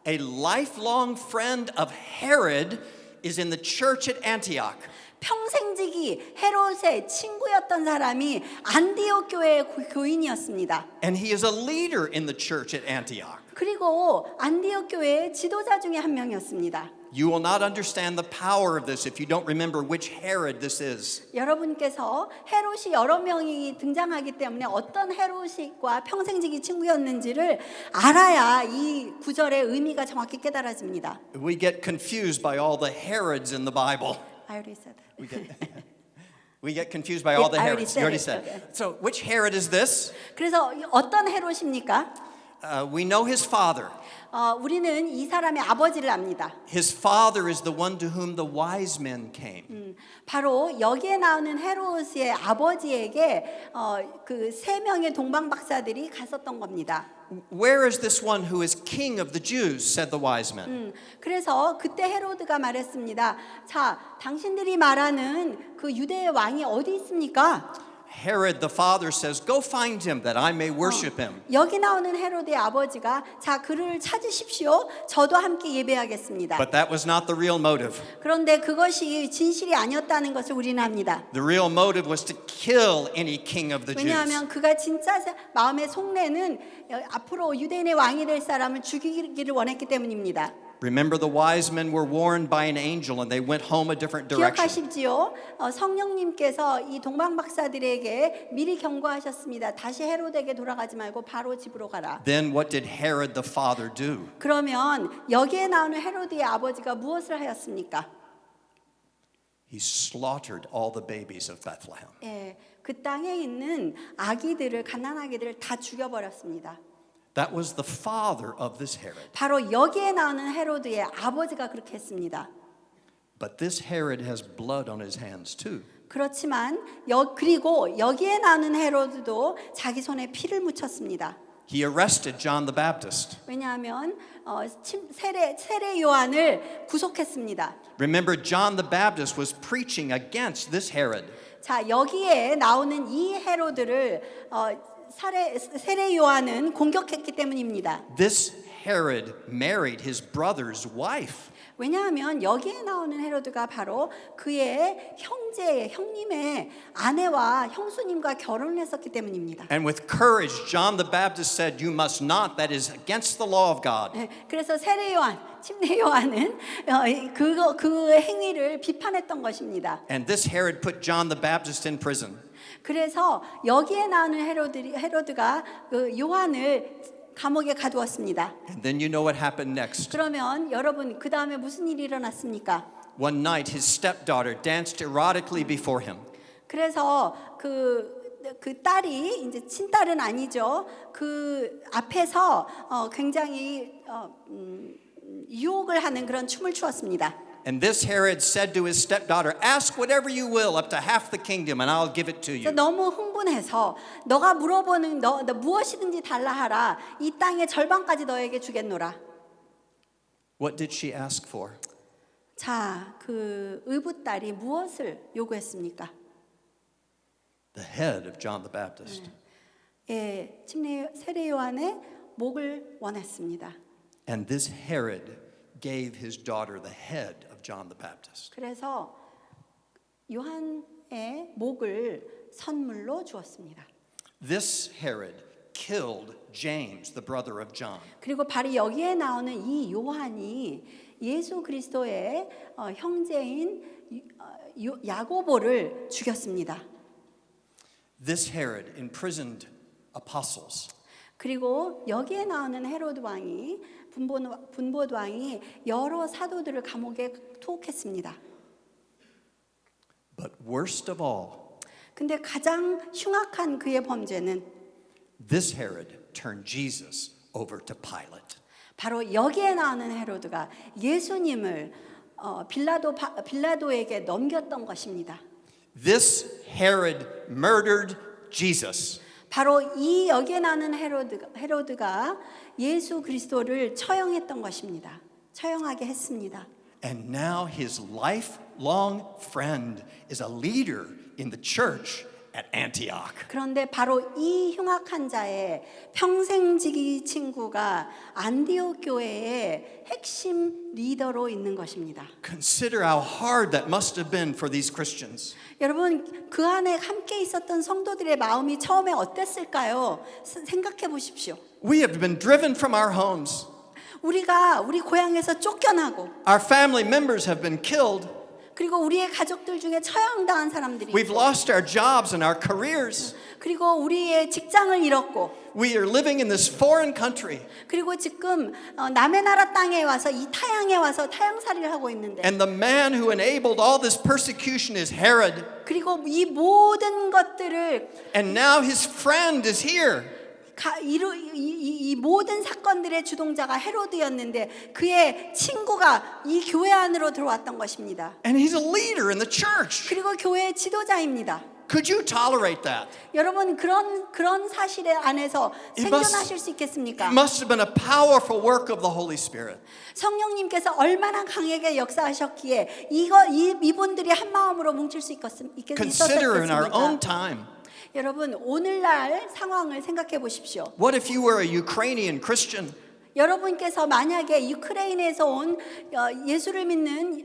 A lifelong friend of Herod is in the church at Antioch. 평생지기 헤롯의 친구였던 사람이 안디옥 교회의 교인이었습니다. And he is a leader in the church at Antioch. 그리고 안디옥 교회의 지도자 중에 한 명이었습니다. You will not understand the power of this if you don't remember which Herod this is. 여러분께서 헤롯이 여러 명이 등장하기 때문에 어떤 헤롯과 평생지기 친구였는지를 알아야 이 구절의 의미가 정확히 깨달아집니다. We get confused by all the Herods in the Bible. I already said that. We get confused by all the I already Herods. You already said said. it. So which Herod is this? 그래서 어떤 헤롯입니까? We know his father. 우리는 이 사람의 아버지를 압니다. His father is the one to whom the wise men came. 바로 여기에 나오는 헤롯의 아버지에게 그 세 명의 동방 박사들이 갔었던 겁니다. Where is this one who is king of the Jews? said the wise men. 그래서 그때 헤로드가 말했습니다. 자, 당신들이 말하는 그 유대의 왕이 어디 있습니까? Herod the father says, "Go find him that I may worship him." 여기 나오는 헤로드의 아버지가 자, 그를 찾으십시오. 저도 함께 예배하겠습니다. But that was not the real motive. 그런데 그것이 진실이 아니었다는 것을 우리는 압니다. The real motive was to kill any king of the Jews. 왜냐하면 그가 진짜 마음의 속내는 앞으로 유대인의 왕이 될 사람을 죽이기를 원했기 때문입니다. Remember, the wise men were warned by an angel and they went home a different direction. 기억하십지요? 성령님께서 이 동방 박사들에게 미리 경고하셨습니다. 다시 헤롯에게 돌아가지 말고 바로 집으로 가라. Then what did Herod the father do? 그러면 여기에 나오는 헤로드의 아버지가 무엇을 하였습니까? He slaughtered all the babies of Bethlehem. 예, 그 땅에 있는 아기들을 갓난 아기들을 다 죽여버렸습니다. That was the father of this Herod. 바로 여기에 나오는 헤로드의 아버지가 그렇게 했습니다. But this Herod has blood on his hands too. 그렇지만 그리고 여기에 나오는 헤로드도 자기 손에 피를 묻혔습니다. He arrested John the Baptist. 왜냐하면 세례 요한을 구속했습니다. Remember, John the Baptist was preaching against this Herod. 자, 여기에 나오는 이 헤로드를 세례 요한은 공격했기 때문입니다. This Herod married his brother's wife. 왜냐하면 여기에 나오는 헤로드가 바로 그의 형님의 아내와 형수님과 결혼을 했었기 때문입니다. And with courage, John the Baptist said, "You must not. That is against the law of God." 그래서 세례 요한, 침례 요한은 그 행위를 비판했던 것입니다. And this Herod put John the Baptist in prison. 그래서 여기에 나오는 헤로드가 그 요한을 감옥에 가두었습니다. And then you know what happened next. 그러면 여러분 그 다음에 무슨 일이 일어났습니까? One night, his stepdaughter danced erotically before him. 그래서 그 딸이 이제 친딸은 아니죠. 그 앞에서 굉장히 유혹을 하는 그런 춤을 추었습니다. And this Herod said to his stepdaughter, "Ask whatever you will, up to half the kingdom, and I'll give it to you." 너무 흥분해서 너가 물어보는 너 무엇이든지 달라 하라. 이 땅의 절반까지 너에게 주겠노라. What did she ask for? 자, 그 의붓딸이 무엇을 요구했습니까? The head of John the Baptist. 예, 세례 요한의 목을 원했습니다. And this Herod gave his daughter the head of John the Baptist. 그래서 요한의 목을 선물로 주었습니다. This Herod killed James, the brother of John. 그리고 바로 여기에 나오는 이 요한이 예수 그리스도의 형제인 야고보를 죽였습니다. This Herod imprisoned apostles. 그리고 여기에 나오는 헤로드 왕이 분보드 왕이 여러 사도들을 감옥에 투옥했습니다. But worst of all, 근데 가장 흉악한 그의 범죄는 this Herod turned Jesus over to Pilate. 바로 여기에 나오는 헤로드가 예수님을 빌라도에게 넘겼던 것입니다. This Herod murdered Jesus. 바로 이 여기에 나오는 헤로드가 예수 그리스도를 처형했던 것입니다. 처형하게 했습니다. And now his lifelong friend is a leader in the church at Antioch. 그런데 바로 이 흉악한 자의 평생지기 친구가 안디옥 교회의 핵심 리더로 있는 것입니다. Consider how hard that must have been for these Christians. 여러분 그 안에 함께 있었던 성도들의 마음이 처음에 어땠을까요? 생각해 보십시오. We have been driven from our homes. 우리가 우리 고향에서 쫓겨나고 Our family members have been killed. 그리고 우리의 가족들 중에 처형당한 사람들이 We've 있고 lost our jobs and our careers. 그리고 우리의 직장을 잃었고 We are living in this foreign country. 그리고 지금 남의 나라 땅에 와서 이 타향에 와서 타향살이를 하고 있는데 And the man who enabled all this persecution is Herod. 그리고 이 모든 것들을 And now his friend is here. 이 모든 사건들의 주동자가 헤로드였는데 그의 친구가 이 교회 안으로 들어왔던 것입니다. And he's a leader in the church. 그리고 교회의 지도자입니다. Could you tolerate that? 여러분 그런 사실에 안에서 생존하실 수 있겠습니까? It must have been a powerful work of the Holy Spirit. 성령님께서 얼마나 강하게 역사하셨기에 이분들이 한 마음으로 뭉칠 수 Consider in our own 있었겠습니까? time. 여러분 오늘날 상황을 생각해 보십시오. What if you were a Ukrainian Christian? 여러분께서 만약에 유크레인에서 온 예수를 믿는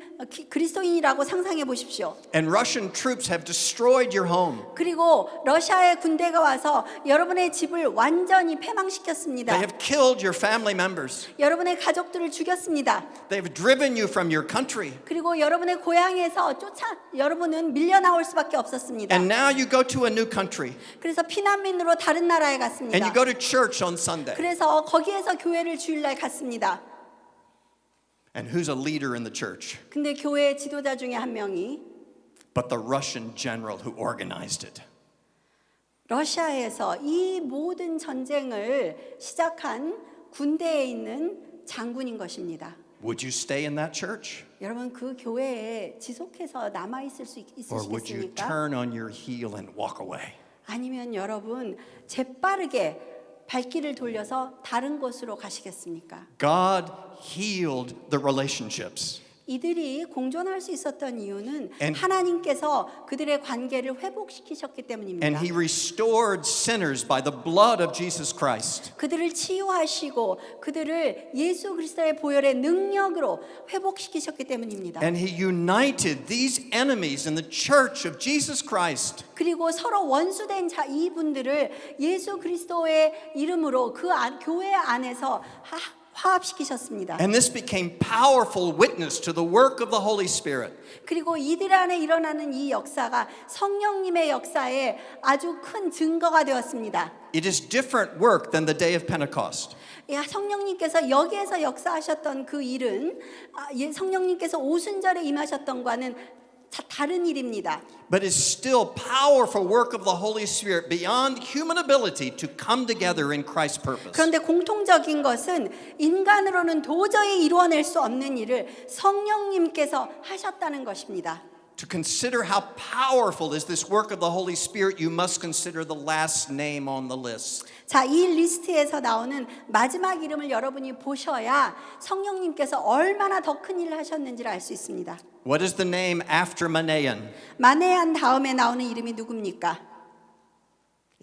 그리스도인이라고 상상해 보십시오. And Russian troops have destroyed your home. 그리고 러시아의 군대가 와서 여러분의 집을 완전히 패망시켰습니다. They have killed your family members. 여러분의 가족들을 죽였습니다. They have driven you from your country. 그리고 여러분의 고향에서 여러분은 밀려 나올 수밖에 없었습니다. And now you go to a new country. 그래서 피난민으로 다른 나라에 And 갔습니다. you go to church on Sunday. 그래서 거기에서 교회를 주일날 갔습니다. And who's a leader in the church? 근데 교회 지도자 중에 한 명이 But the Russian general who organized it. 러시아에서 이 모든 전쟁을 시작한 군대에 있는 장군인 것입니다. Would you stay in that church? 여러분 그 교회에 지속해서 남아 있을 수 Or would you 있으시겠습니까? turn on your heel and walk away? 아니면 여러분 재빠르게 발길을 돌려서 다른 곳으로 가시겠습니까? God healed the relationships. 이들이 공존할 수 있었던 이유는 And- 하나님께서 그들의 관계를 회복시키셨기 때문입니다. And he restored sinners by the blood of Jesus Christ. 그들을 치유하시고 그들을 예수 그리스도의 보혈의 능력으로 회복시키셨기 때문입니다. And he united these enemies in the church of Jesus Christ. 그리고 서로 원수된 이분들을 예수 그리스도의 이름으로 교회 안에서 화합시키셨습니다. And this became powerful witness to the work of the Holy Spirit. 그리고 이들 안에 일어나는 이 역사가 성령님의 역사에 아주 큰 증거가 되었습니다. It is different work than the day of Pentecost. 성령님께서 여기에서 역사하셨던 그 일은 성령님께서 오순절에 임하셨던과는 다른 일입니다. But it's still powerful work of the Holy Spirit beyond human ability to come together in Christ's purpose. 그런데 공통적인 것은 인간으로는 도저히 이루어낼 수 없는 일을 성령님께서 하셨다는 것입니다. To consider how powerful is this work of the Holy Spirit, you must consider the last name on the list. 자, 이 리스트에서 나오는 마지막 이름을 여러분이 보셔야 성령님께서 얼마나 더 큰 일을 하셨는지를 알 수 있습니다. What is the name after Manaen? 마네안 다음에 나오는 이름이 누굽니까?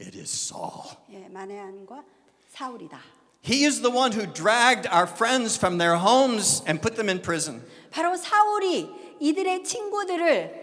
It is Saul. 예, 마네안과 사울이다. He is the one who dragged our friends from their homes and put them in prison. 바로 사울이 이들의 친구들을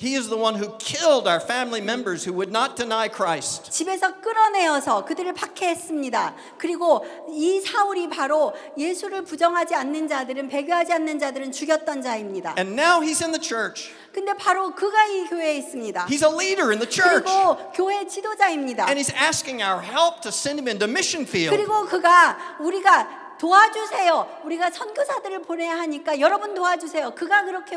He is the one who killed our family members who would not deny Christ. 집에서 끌어내어서 그들을 박해했습니다. 그리고 이 사울이 바로 예수를 부정하지 않는 자들은, 배교하지 않는 자들은 죽였던 자입니다. And now he's in the church. 근데 바로 그가 이 교회에 있습니다. He's a leader in the church. 그리고 교회 지도자입니다. And he's asking our help to send him into mission field. 그리고 그가 우리가 도와주세요. 우리가 선교사들을 보내야 하니까 여러분 도와주세요. 그가 그렇게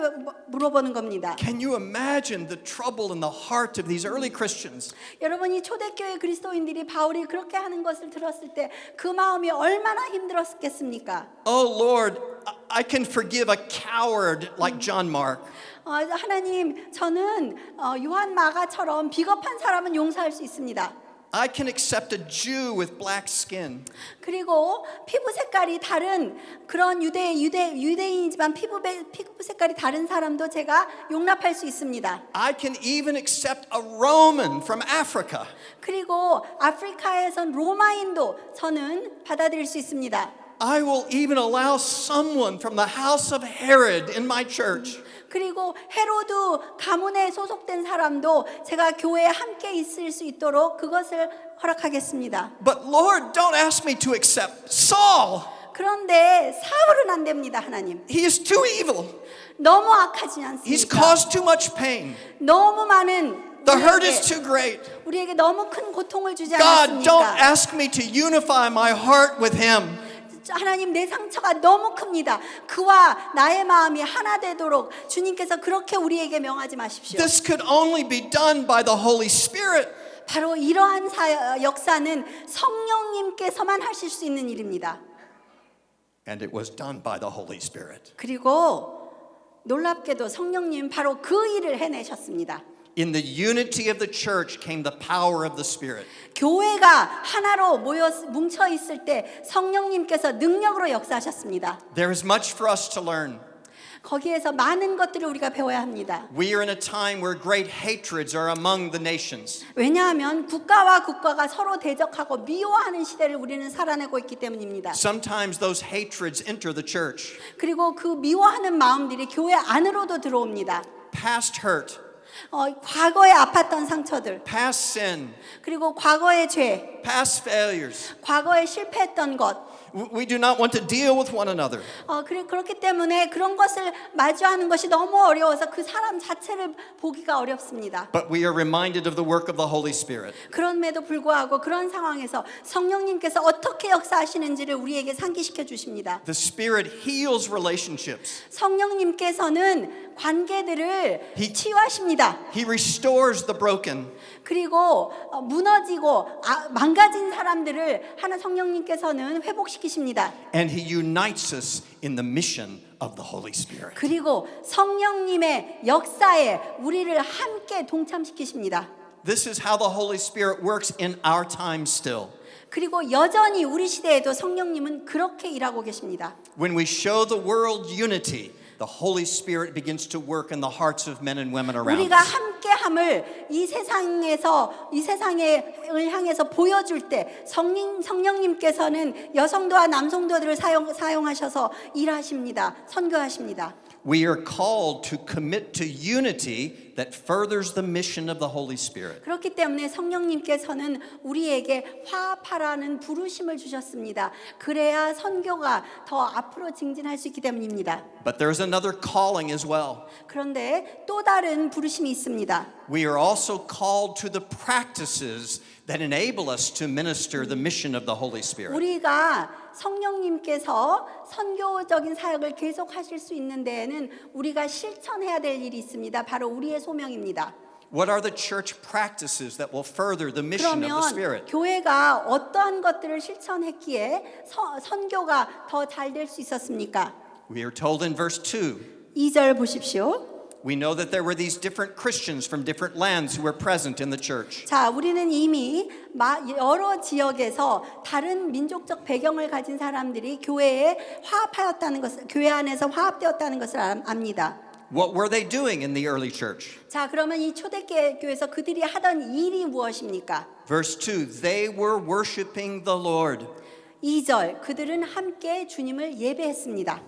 물어보는 겁니다. Can you imagine the trouble in the heart of these early Christians? 여러분이 초대교회 그리스도인들이 바울이 그렇게 하는 것을 들었을 때 그 마음이 얼마나 힘들었겠습니까? Oh Lord, I can forgive a coward like John Mark. 하나님, 저는 요한 마가처럼 비겁한 사람은 용서할 수 있습니다. I can accept a Jew with black skin. 그리고 피부 색깔이 다른 그런 유대인이지만 피부 색깔이 다른 사람도 제가 용납할 수 있습니다. I can even accept a Roman from Africa. 그리고 아프리카에선 로마인도 저는 받아들일 수 있습니다. I will even allow someone from the house of Herod in my church. 그리고 헤로드 가문에 소속된 사람도 제가 교회에 함께 있을 수 있도록 그것을 허락하겠습니다. But Lord, don't ask me to accept Saul. 그런데 사울은 안 됩니다, 하나님. He is too evil. 너무 악하지 He's 않습니까? caused too much pain. 너무 많은 The hurt is too great. 우리에게 너무 큰 고통을 주지 God, don't 않았습니까? ask me to unify my heart with him. 하나님, 내 상처가 너무 큽니다. 그와 나의 마음이 하나 되도록 주님께서 그렇게 우리에게 명하지 마십시오. This could only be done by the Holy Spirit. 바로 이러한 역사는 성령님께서만 하실 수 있는 일입니다. And it was done by the Holy Spirit. 그리고 놀랍게도 성령님 바로 그 일을 해내셨습니다. In the unity of the church came the power of the Spirit. 교회가 하나로 뭉쳐 있을 때 성령님께서 능력으로 역사하셨습니다. There is much for us to learn. 거기에서 많은 것들을 우리가 배워야 합니다. We are in a time where great hatreds are among the nations. 왜냐하면 국가와 국가가 서로 대적하고 미워하는 시대를 우리는 살아내고 있기 때문입니다. Sometimes those hatreds enter the church. 그리고 그 미워하는 마음들이 교회 안으로도 들어옵니다. Past hurt, 과거에 아팠던 상처들, past sin, 그리고 과거의 죄, past failures. 과거에 실패했던 것. We do not want to deal with one another. 그렇기 때문에 그런 것을 마주하는 것이 너무 어려워서 그 사람 자체를 보기가 어렵습니다. But we are reminded of the work of the Holy Spirit. 그럼에도 불구하고 그런 상황에서 성령님께서 어떻게 역사하시는지를 우리에게 상기시켜 주십니다. The Spirit heals relationships. 성령님께서는 관계들을 치유하십니다. He restores the broken. 그리고 무너지고 망가진 사람들을 하나 성령님께서는 회복시키십니다. And He unites us in the mission of the Holy Spirit. 그리고 성령님의 역사에 우리를 함께 동참시키십니다. This is how the Holy Spirit works in our time still. 그리고 여전히 우리 시대에도 성령님은 그렇게 일하고 계십니다. When we show the world unity, the Holy Spirit begins to work in the hearts of men and women around 우리가 us. 함께함을 이 세상을 향해서 보여줄 때 성령님께서는 여성도와 남성도들을 사용하셔서 일하십니다. 선교하십니다. We are called to commit to unity that furthers the mission of the Holy Spirit. 그렇기 때문에 성령님께서는 우리에게 화합하라는 부르심을 주셨습니다. 그래야 선교가 더 앞으로 증진할 수 있기 때문입니다. But there's another calling as well. 그런데 또 다른 부르심이 있습니다. We are also called to the practices that enable us to minister the mission of the Holy Spirit. 우리가 성령님께서 선교적인 사역을 계속하실 수 있는 데에는 우리가 실천해야 될 일이 있습니다. 바로 우리의 소명입니다. What are the church practices that will further the mission of the Spirit? 그러면 교회가 어떠한 것들을 실천했기에 선교가 더 잘 될 수 있었습니까? We are told in verse 2. 2절 보십시오. We know that there were these different Christians from different lands who were present in the church. 자, 우리는 이미 여러 지역에서 다른 민족적 배경을 가진 사람들이 교회에 화합하였다는 것을, 교회 안에서 화합되었다는 것을 압니다. What were they doing in the early church? 자, 그러면 이 초대교회에서 그들이 하던 일이 무엇입니까? Verse 2, they were worshiping the Lord. 2절 그들은 함께 주님을 예배했습니다.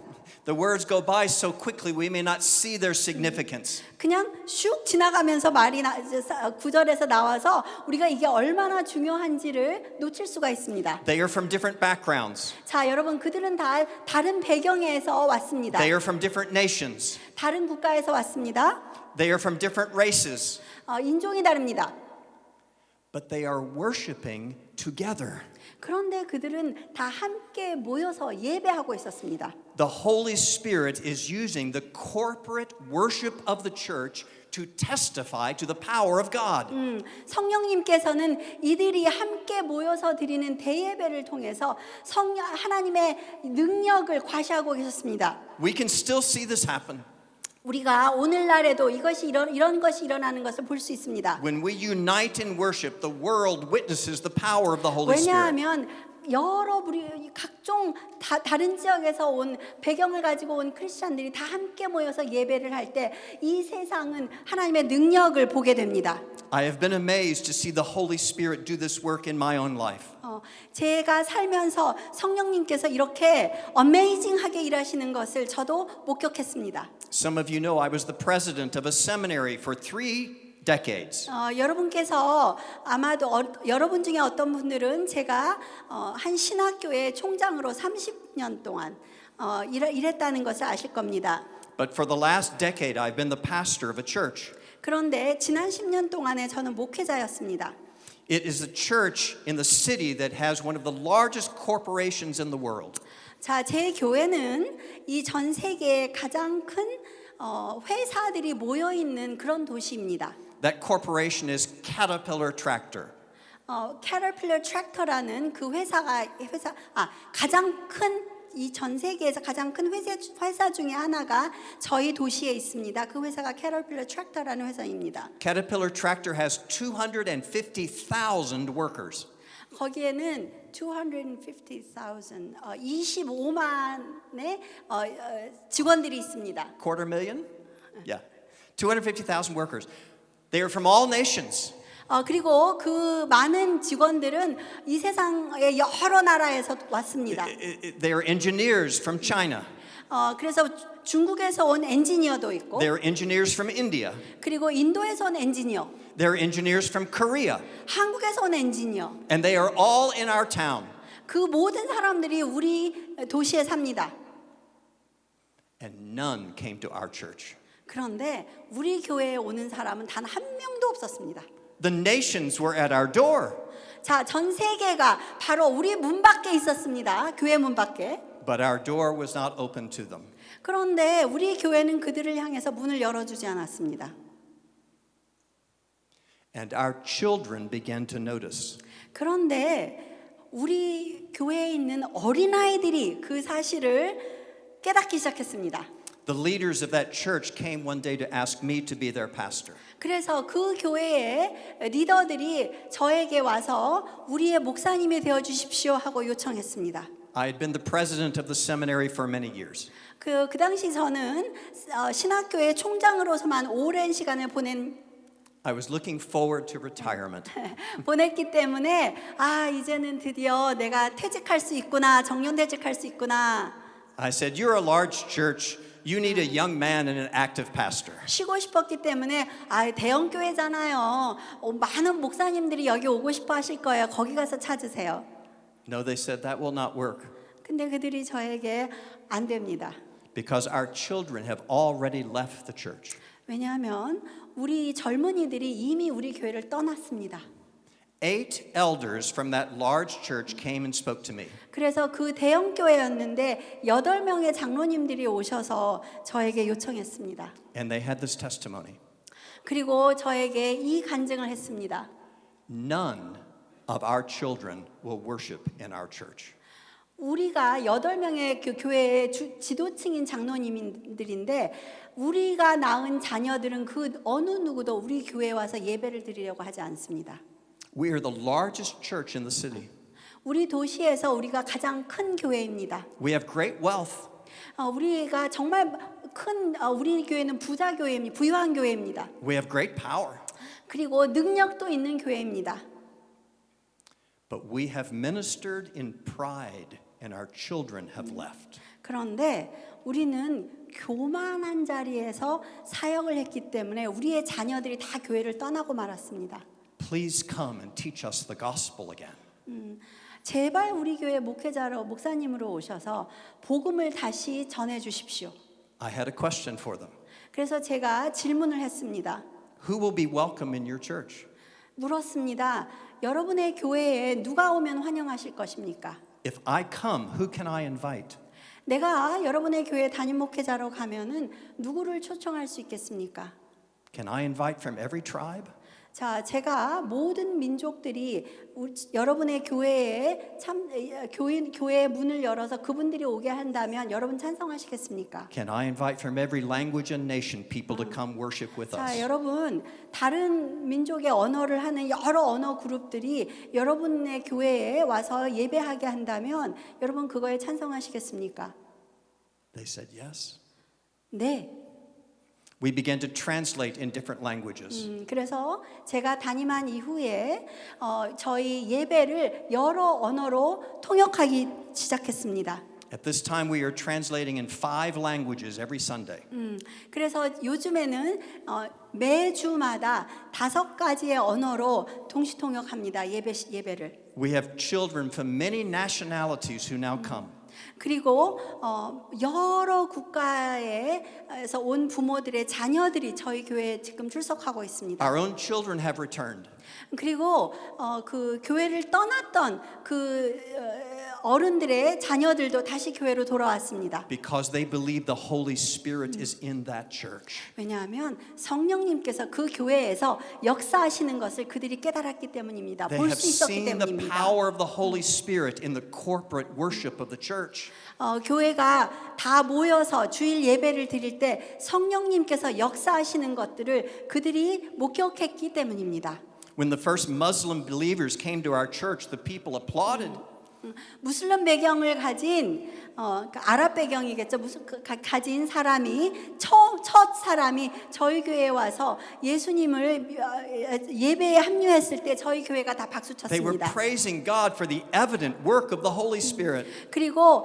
The words go by so quickly we may not see their significance. 그냥 슉 지나가면서 말이 9절에서 나와서 우리가 이게 얼마나 중요한지를 놓칠 수가 있습니다. They are from different backgrounds. 자, 여러분 그들은 다 다른 배경에서 왔습니다. They are from different nations. 다른 국가에서 왔습니다. They are from different races. 인종이 다릅니다. But they are worshiping together. 그런데 그들은 다 함께 모여서 예배하고 있었습니다. The Holy Spirit is using the corporate worship of the church to testify to the power of God. 성령님께서는 이들이 함께 모여서 드리는 대예배를 통해서 하나님의 능력을 과시하고 계셨습니다. We can still see this happen. 우리가 오늘날에도 이런 것이 일어나는 것을 볼 수 있습니다. When we unite in worship, the world witnesses the power of the Holy Spirit. 왜냐하면 여러 각종 다른 지역에서 온 배경을 가지고 온 크리스찬들이 다 함께 모여서 예배를 할 때 이 세상은 하나님의 능력을 보게 됩니다. I have been amazed to see the Holy Spirit do this work in my own life. 제가 살면서 성령님께서 이렇게 어메이징하게 일하시는 것을 저도 목격했습니다. Some of you know I was the president of a seminary for 3 decades. 여러분께서 아마도 여러분 중에 어떤 분들은 제가 한 신학교의 총장으로 30년 동안 일했다는 것을 아실 겁니다. But for the last decade, I've been the pastor of a church. 그런데 지난 10년 동안에 저는 목회자였습니다. It is a church in the city that has one of the largest corporations in the world. 자, 제 교회는 이 전 세계의 가장 큰 회사들이 모여 있는 그런 도시입니다. That corporation is Caterpillar Tractor. Caterpillar Tractor라는 그 가장 큰 이 전 세계에서 가장 큰 회사 중에 하나가 저희 도시에 있습니다. 그 회사가 Caterpillar Tractor라는 회사입니다. Caterpillar Tractor has 250,000 workers. 거기에는 250,000, 25만의 직원들이 있습니다. Quarter million? Yeah. 250,000 workers. They are from all nations. 그리고 그 많은 직원들은 이 세상의 여러 나라에서 왔습니다. They are engineers from China. 그래서 중국에서 온 엔지니어도 있고, They are engineers from India. 그리고 인도에서 온 엔지니어, They are engineers from Korea. 한국에서 온 엔지니어, And they are all in our town. 그 모든 사람들이 우리 도시에 삽니다. And none came to our church. 그런데 우리 교회에 오는 사람은 단 한 명도 없었습니다. The nations were at our door. 자, 전 세계가 바로 우리 문 밖에 있었습니다. 교회 문 밖에. But our door was not open to them. 그런데 우리 교회는 그들을 향해서 문을 열어주지 않았습니다. And our children began to notice. 그런데 우리 교회에 있는 어린아이들이 그 사실을 깨닫기 시작했습니다. The leaders of that church came one day to ask me to be their pastor. 그래서 그 교회의 리더들이 저에게 와서 우리의 목사님이 되어 주십시오 하고 요청했습니다. I had been the president of the seminary for many years. 그 당시 저는 신학교의 총장으로서만 오랜 시간을 I was looking forward to retirement. 보냈기 때문에 이제는 드디어 내가 퇴직할 수 있구나, 정년퇴직할 수 있구나. I said, "You're a large church. You need a young man and an active pastor." 쉬고 싶었기 때문에 대형 교회잖아요. 많은 목사님들이 여기 오고 싶어 하실 거예요. 거기 가서 찾으세요. No, they said that will not work 근데 그들이 저에게 안 됩니다. because our children have already left the church. 왜냐하면 우리 젊은이들이 이미 우리 교회를 떠났습니다. 8 elders from that large church came and spoke to me. 그래서 그 대형 교회였는데 8명의 장로님들이 오셔서 저에게 요청했습니다. And they had this testimony. 그리고 저에게 이 간증을 했습니다. None of our children will worship in our church. 우리가 8명의 그 교회의 지도층인 장로님들인데 우리가 낳은 자녀들은 그 어느 누구도 우리 교회에 와서 예배를 드리려고 하지 않습니다. We are the largest church in the city. 우리 도시에서 우리가 가장 큰 교회입니다. We have great wealth. 우리가 정말 우리 교회는 부자 교회입니다. 부유한 교회입니다. We have great power. 그리고 능력도 있는 교회입니다. But we have ministered in pride, and our children have left. 그런데 우리는 교만한 자리에서 사역을 했기 때문에 우리의 자녀들이 다 교회를 떠나고 말았습니다. Please come and teach us the gospel again. 제발 우리 교회 목회자로 목사님으로 오셔서 복음을 다시 전해 주십시오. I had a question for them. 그래서 제가 질문을 했습니다. Who will be welcome in your church? 물었습니다. 여러분의 교회에 누가 오면 환영하실 것입니까? If I come, who can I invite? 내가 여러분의 교회 담임 목회자로 가면은 누구를 초청할 수 있겠습니까? Can I invite from every tribe? 자, 제가 모든 민족들이 여러분의 교회에 교회의 문을 열어서 그분들이 오게 한다면 여러분 찬성하시겠습니까? Can I invite from every language and nation people to come worship with 자, us? 여러분 다른 민족의 언어를 하는 여러 언어 그룹들이 여러분의 교회에 와서 예배하게 한다면 여러분 그거에 찬성하시겠습니까? They said yes. 네. We began to translate in different languages. 그래서 제가 담임한 이후에 저희 예배를 여러 언어로 통역하기 시작했습니다. At this time, we are translating in 5 languages every Sunday. 그래서 요즘에는 매주마다 5가지의 언어로 동시 통역합니다. 예배를. We have children from many nationalities who now come. 그리고 여러 국가에서 온 부모들의 자녀들이 저희 교회에 지금 출석하고 있습니다. Our own children have returned. 그리고 그 교회를 떠났던 그 어른들의 자녀들도 다시 교회로 돌아왔습니다. Because they believe the Holy Spirit is in that church. 왜냐하면 성령님께서 그 교회에서 역사하시는 것을 그들이 깨달았기 때문입니다. They 볼 have 수 있었기 seen the 때문입니다. power of the Holy Spirit in the corporate worship of the church. 교회가 다 모여서 주일 예배를 드릴 때 성령님께서 역사하시는 것들을 그들이 목격했기 때문입니다. When the first Muslim believers came to our church, the people applauded. 무슬림 배경을 가진 아랍 배경이겠죠. 가진 사람이 첫 사람이 저희 교회에 와서 예수님을 예배에 합류했을 때 저희 교회가 다 박수 They were 쳤습니다. praising God for the evident work of the Holy Spirit. 그리고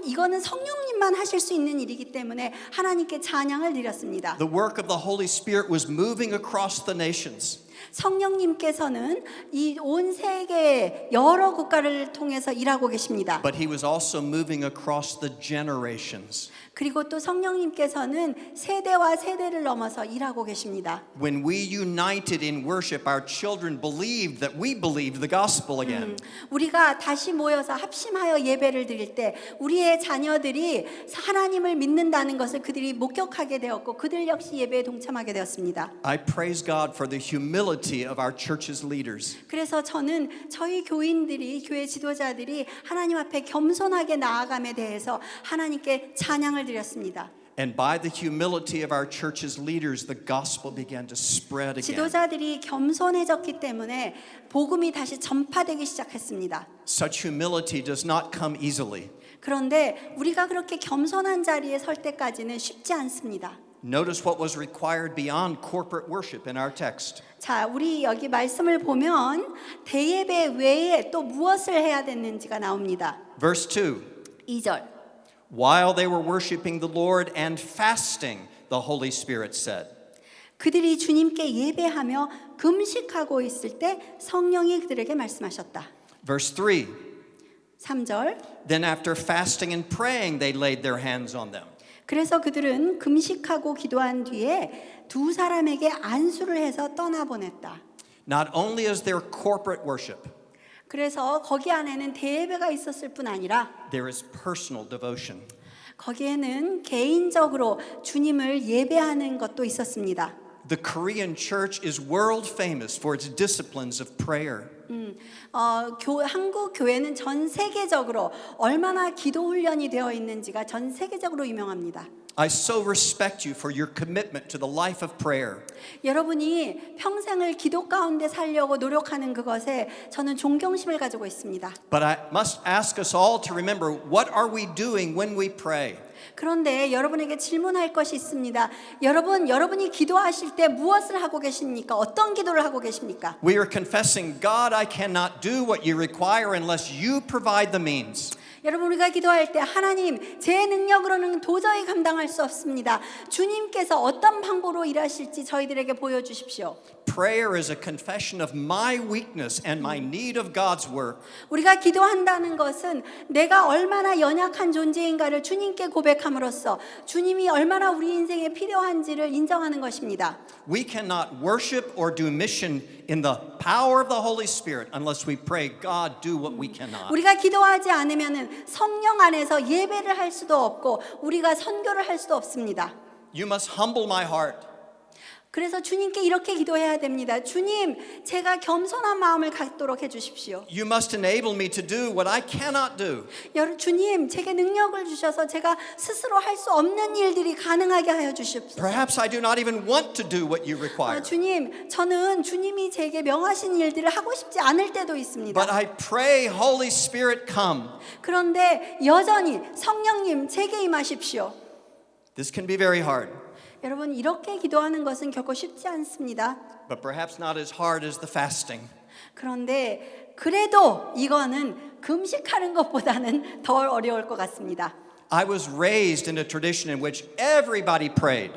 이거는 성령님만 하실 수 있는 일이기 때문에 하나님께 찬양을 드렸습니다. The work of the Holy Spirit was moving across the nations. 성령님께서는 이 온 세계 여러 국가를 통해서 일하고 계십니다. But he was also moving across the generations. 그리고 또 성령님께서는 세대와 세대를 넘어서 일하고 계십니다. When we united in worship, our children believed that we believed the gospel again. 우리가 다시 모여서 합심하여 예배를 드릴 때 우리의 자녀들이 하나님을 믿는다는 것을 그들이 목격하게 되었고 그들 역시 예배에 동참하게 되었습니다. I praise God for the humility of our church's leaders. 그래서 저는 저희 교인들이 교회 지도자들이 하나님 앞에 겸손하게 나아감에 대해서 하나님께 찬양을 드렸습니다. And by the humility of our church's leaders, the gospel began to spread again. 지도자들이 겸손해졌기 때문에 복음이 다시 전파되기 시작했습니다. Such humility does not come easily. 그런데 우리가 그렇게 겸손한 자리에 설 때까지는 쉽지 않습니다. Notice what was required beyond corporate worship in our text. 자, 우리 여기 말씀을 보면 대예배 외에 또 무엇을 해야 됐는지가 나옵니다. Verse 2. 2절. While they were worshiping the Lord and fasting, the Holy Spirit said. 그들이 주님께 예배하며 금식하고 있을 때 성령이 그들에게 말씀하셨다. Verse 3. 3절. Then after fasting and praying, they laid their hands on them. 그래서 그들은 금식하고 기도한 뒤에 두 사람에게 안수를 해서 떠나보냈다. Not only is there corporate worship, 그래서 거기 안에는 대예배가 있었을 뿐 아니라 there is personal devotion. 거기에는 개인적으로 주님을 예배하는 것도 있었습니다. The Korean church is world famous for its disciplines of prayer. 한국 교회는 전 세계적으로 얼마나 기도 훈련이 되어 있는지가 전 세계적으로 유명합니다. I so respect you for your commitment to the life of prayer. 여러분이 평생을 기도 가운데 살려고 노력하는 그것에 저는 존경심을 가지고 있습니다. But I must ask us all to remember, what are we doing when we pray? 그런데 여러분에게 질문할 것이 있습니다. 여러분이 기도하실 때 무엇을 하고 계십니까? 어떤 기도를 하고 계십니까? We are confessing, God, I cannot do what you require unless you provide the means. 여러분 우리가 기도할 때 하나님 제 능력으로는 도저히 감당할 수 없습니다. 주님께서 어떤 방법으로 일하실지 저희들에게 보여주십시오. Prayer is a confession of my weakness and my need of God's work. 우리가 기도한다는 것은 내가 얼마나 연약한 존재인가를 주님께 고백함으로써 주님이 얼마나 우리 인생에 필요한지를 인정하는 것입니다. We cannot worship or do mission in the power of the Holy Spirit unless we pray, God, do what we cannot. 우리가 기도하지 않으면 성령 안에서 예배를 할 수도 없고 우리가 선교를 할 수도 없습니다. You must humble my heart. 그래서 주님께 이렇게 기도해야 됩니다. 주님, 제가 겸손한 마음을 갖도록 해주십시오. You must enable me to do what I cannot do. 주님, 제게 능력을 주셔서 제가 스스로 할 수 없는 일들이 가능하게 하여 주십시오. Perhaps I do not even want to do what you require. 주님, 저는 주님이 제게 명하신 일들을 하고 싶지 않을 때도 있습니다. But I pray, Holy Spirit, come. 그런데 여전히 성령님 제게 임하십시오. This can be very hard, 여러분 이렇게 기도하는 것은 결코 쉽지 않습니다. but perhaps not as hard as the fasting. 그런데 그래도 이거는 금식하는 것보다는 덜 어려울 것 같습니다. I was raised in a tradition in which everybody prayed.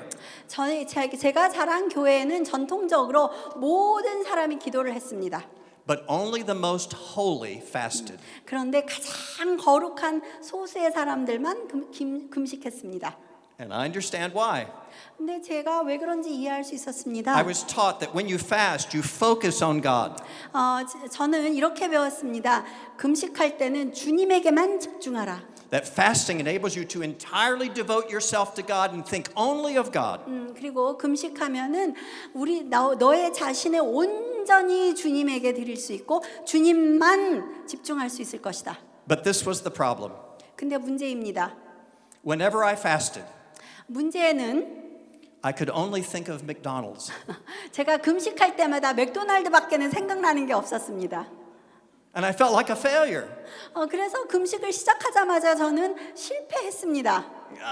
제가 자란 교회는 전통적으로 모든 사람이 기도를 했습니다. But only the most holy fasted. 그런데 가장 거룩한 소수의 사람들만 금식했습니다. And I understand why. 근데 제가 왜 그런지 이해할 수 있었습니다. I was taught that when you fast, you focus on God. 저는 이렇게 배웠습니다. 금식할 때는 주님에게만 집중하라. That fasting enables you to entirely devote yourself to God and think only of God. 그리고 금식하면은 너의 자신을 온전히 주님에게 드릴 수 있고 주님만 집중할 수 있을 것이다. But this was the problem. 근데 문제입니다. Whenever I fasted, 문제는 I could only think of McDonald's. 제가 금식할 때마다 맥도날드밖에는 생각나는 게 없었습니다. And I felt like a failure. 그래서 금식을 시작하자마자 저는 실패했습니다.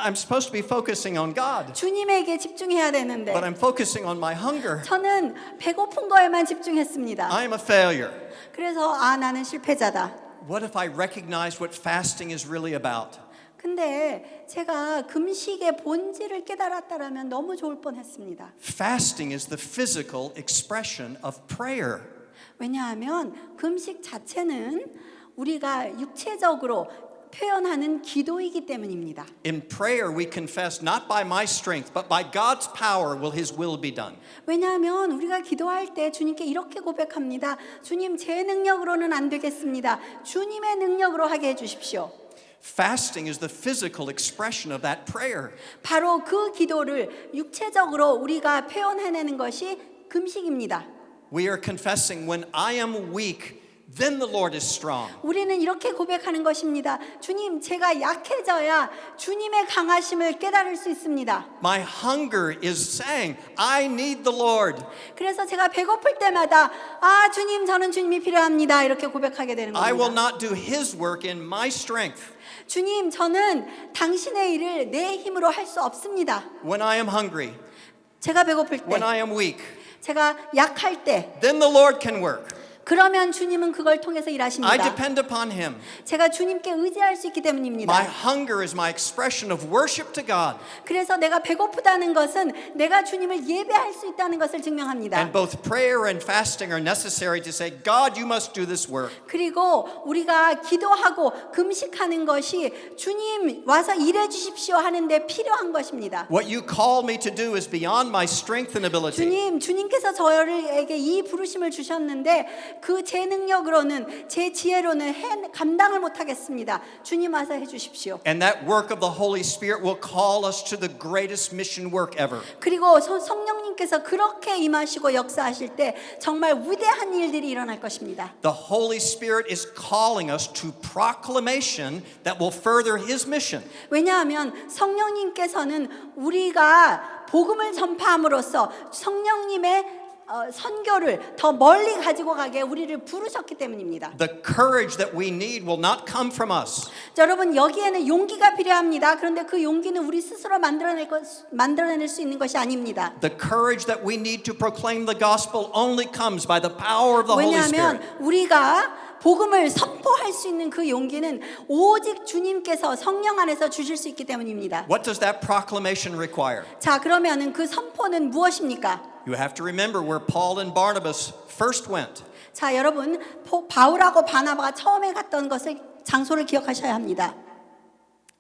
I'm supposed to be focusing on God, 주님에게 집중해야 되는데 but I'm focusing on my hunger. 저는 배고픈 거에만 집중했습니다. I am a failure. 그래서 나는 실패자다. What if I recognized what fasting is really about? 근데 제가 금식의 본질을 깨달았다라면 너무 좋을 뻔했습니다. Fasting is the physical expression of prayer. 왜냐하면 금식 자체는 우리가 육체적으로 표현하는 기도이기 때문입니다. In prayer, we confess not by my strength, but by God's power will His will be done. 왜냐하면 우리가 기도할 때 주님께 이렇게 고백합니다. 주님, 제 능력으로는 안 되겠습니다. 주님의 능력으로 하게 해주십시오. Fasting is the physical expression of that prayer. 바로 그 기도를 육체적으로 우리가 표현해내는 것이 금식입니다. We are confessing when I am weak, then the Lord is strong. 우리는 이렇게 고백하는 것입니다. 주님, 제가 약해져야 주님의 강하심을 깨달을 수 있습니다. My hunger is saying, I need the Lord. 그래서 제가 배고플 때마다 주님, 저는 주님이 필요합니다. 이렇게 고백하게 되는 I will 겁니다. not do His work in my strength. 주님, 저는 당신의 일을 내 힘으로 할 수 없습니다. When I am hungry, 제가 배고플 때, when I am weak, 제가 약할 때, then the Lord can work. 그러면 주님은 그걸 통해서 I 일하십니다. depend upon Him. 제가 주님께 의지할 수 있기 My 때문입니다. hunger is my expression of worship to God. 그래서 내가 배고프다는 것은 내가 주님을 예배할 수 있다는 것을 증명합니다. And both prayer and fasting are necessary to say, God, you must do this work. 그리고 우리가 기도하고 금식하는 것이 주님 와서 일해 주십시오 하는데 필요한 것입니다. What you call me to do is beyond my strength and ability. 주님께서 저에게 이 부르심을 주셨는데 그 제 능력으로는 제 지혜로는 감당을 못 하겠습니다. 주님 와서 해 주십시오. And that work of the Holy Spirit will call us to the greatest mission work ever. 그리고 성령님께서 그렇게 임하시고 역사하실 때 정말 위대한 일들이 일어날 것입니다. The Holy Spirit is calling us to proclamation that will further His mission. 왜냐하면 성령님께서는 우리가 복음을 전파함으로써 성령님의 선교를 더 멀리 가지고 가게 우리를 부르셨기 때문입니다. The courage that we need will not come from us. 자, 여러분 여기에는 용기가 필요합니다. 그런데 그 용기는 우리 스스로 만들어낼 수 있는 것이 아닙니다. The courage that we need to proclaim the gospel only comes by the power of the Holy 왜냐하면 Spirit. 우리가 복음을 선포할 수 있는 그 용기는 오직 주님께서 성령 안에서 주실 수 있기 때문입니다. What does that proclamation require? 자, 그러면은 그 선포는 무엇입니까? You have to remember where Paul and Barnabas first went. 자, 여러분 바울하고 바나바가 처음에 갔던 것을 장소를 기억하셔야 합니다.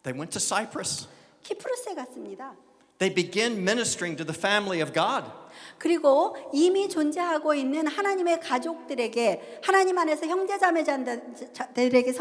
They went to Cyprus. 키프루스에 갔습니다. They began ministering to the family of God. 그리고 이미 존재하고 있는 하나님의 가족들에게 하나님 안에서 형제자매들에게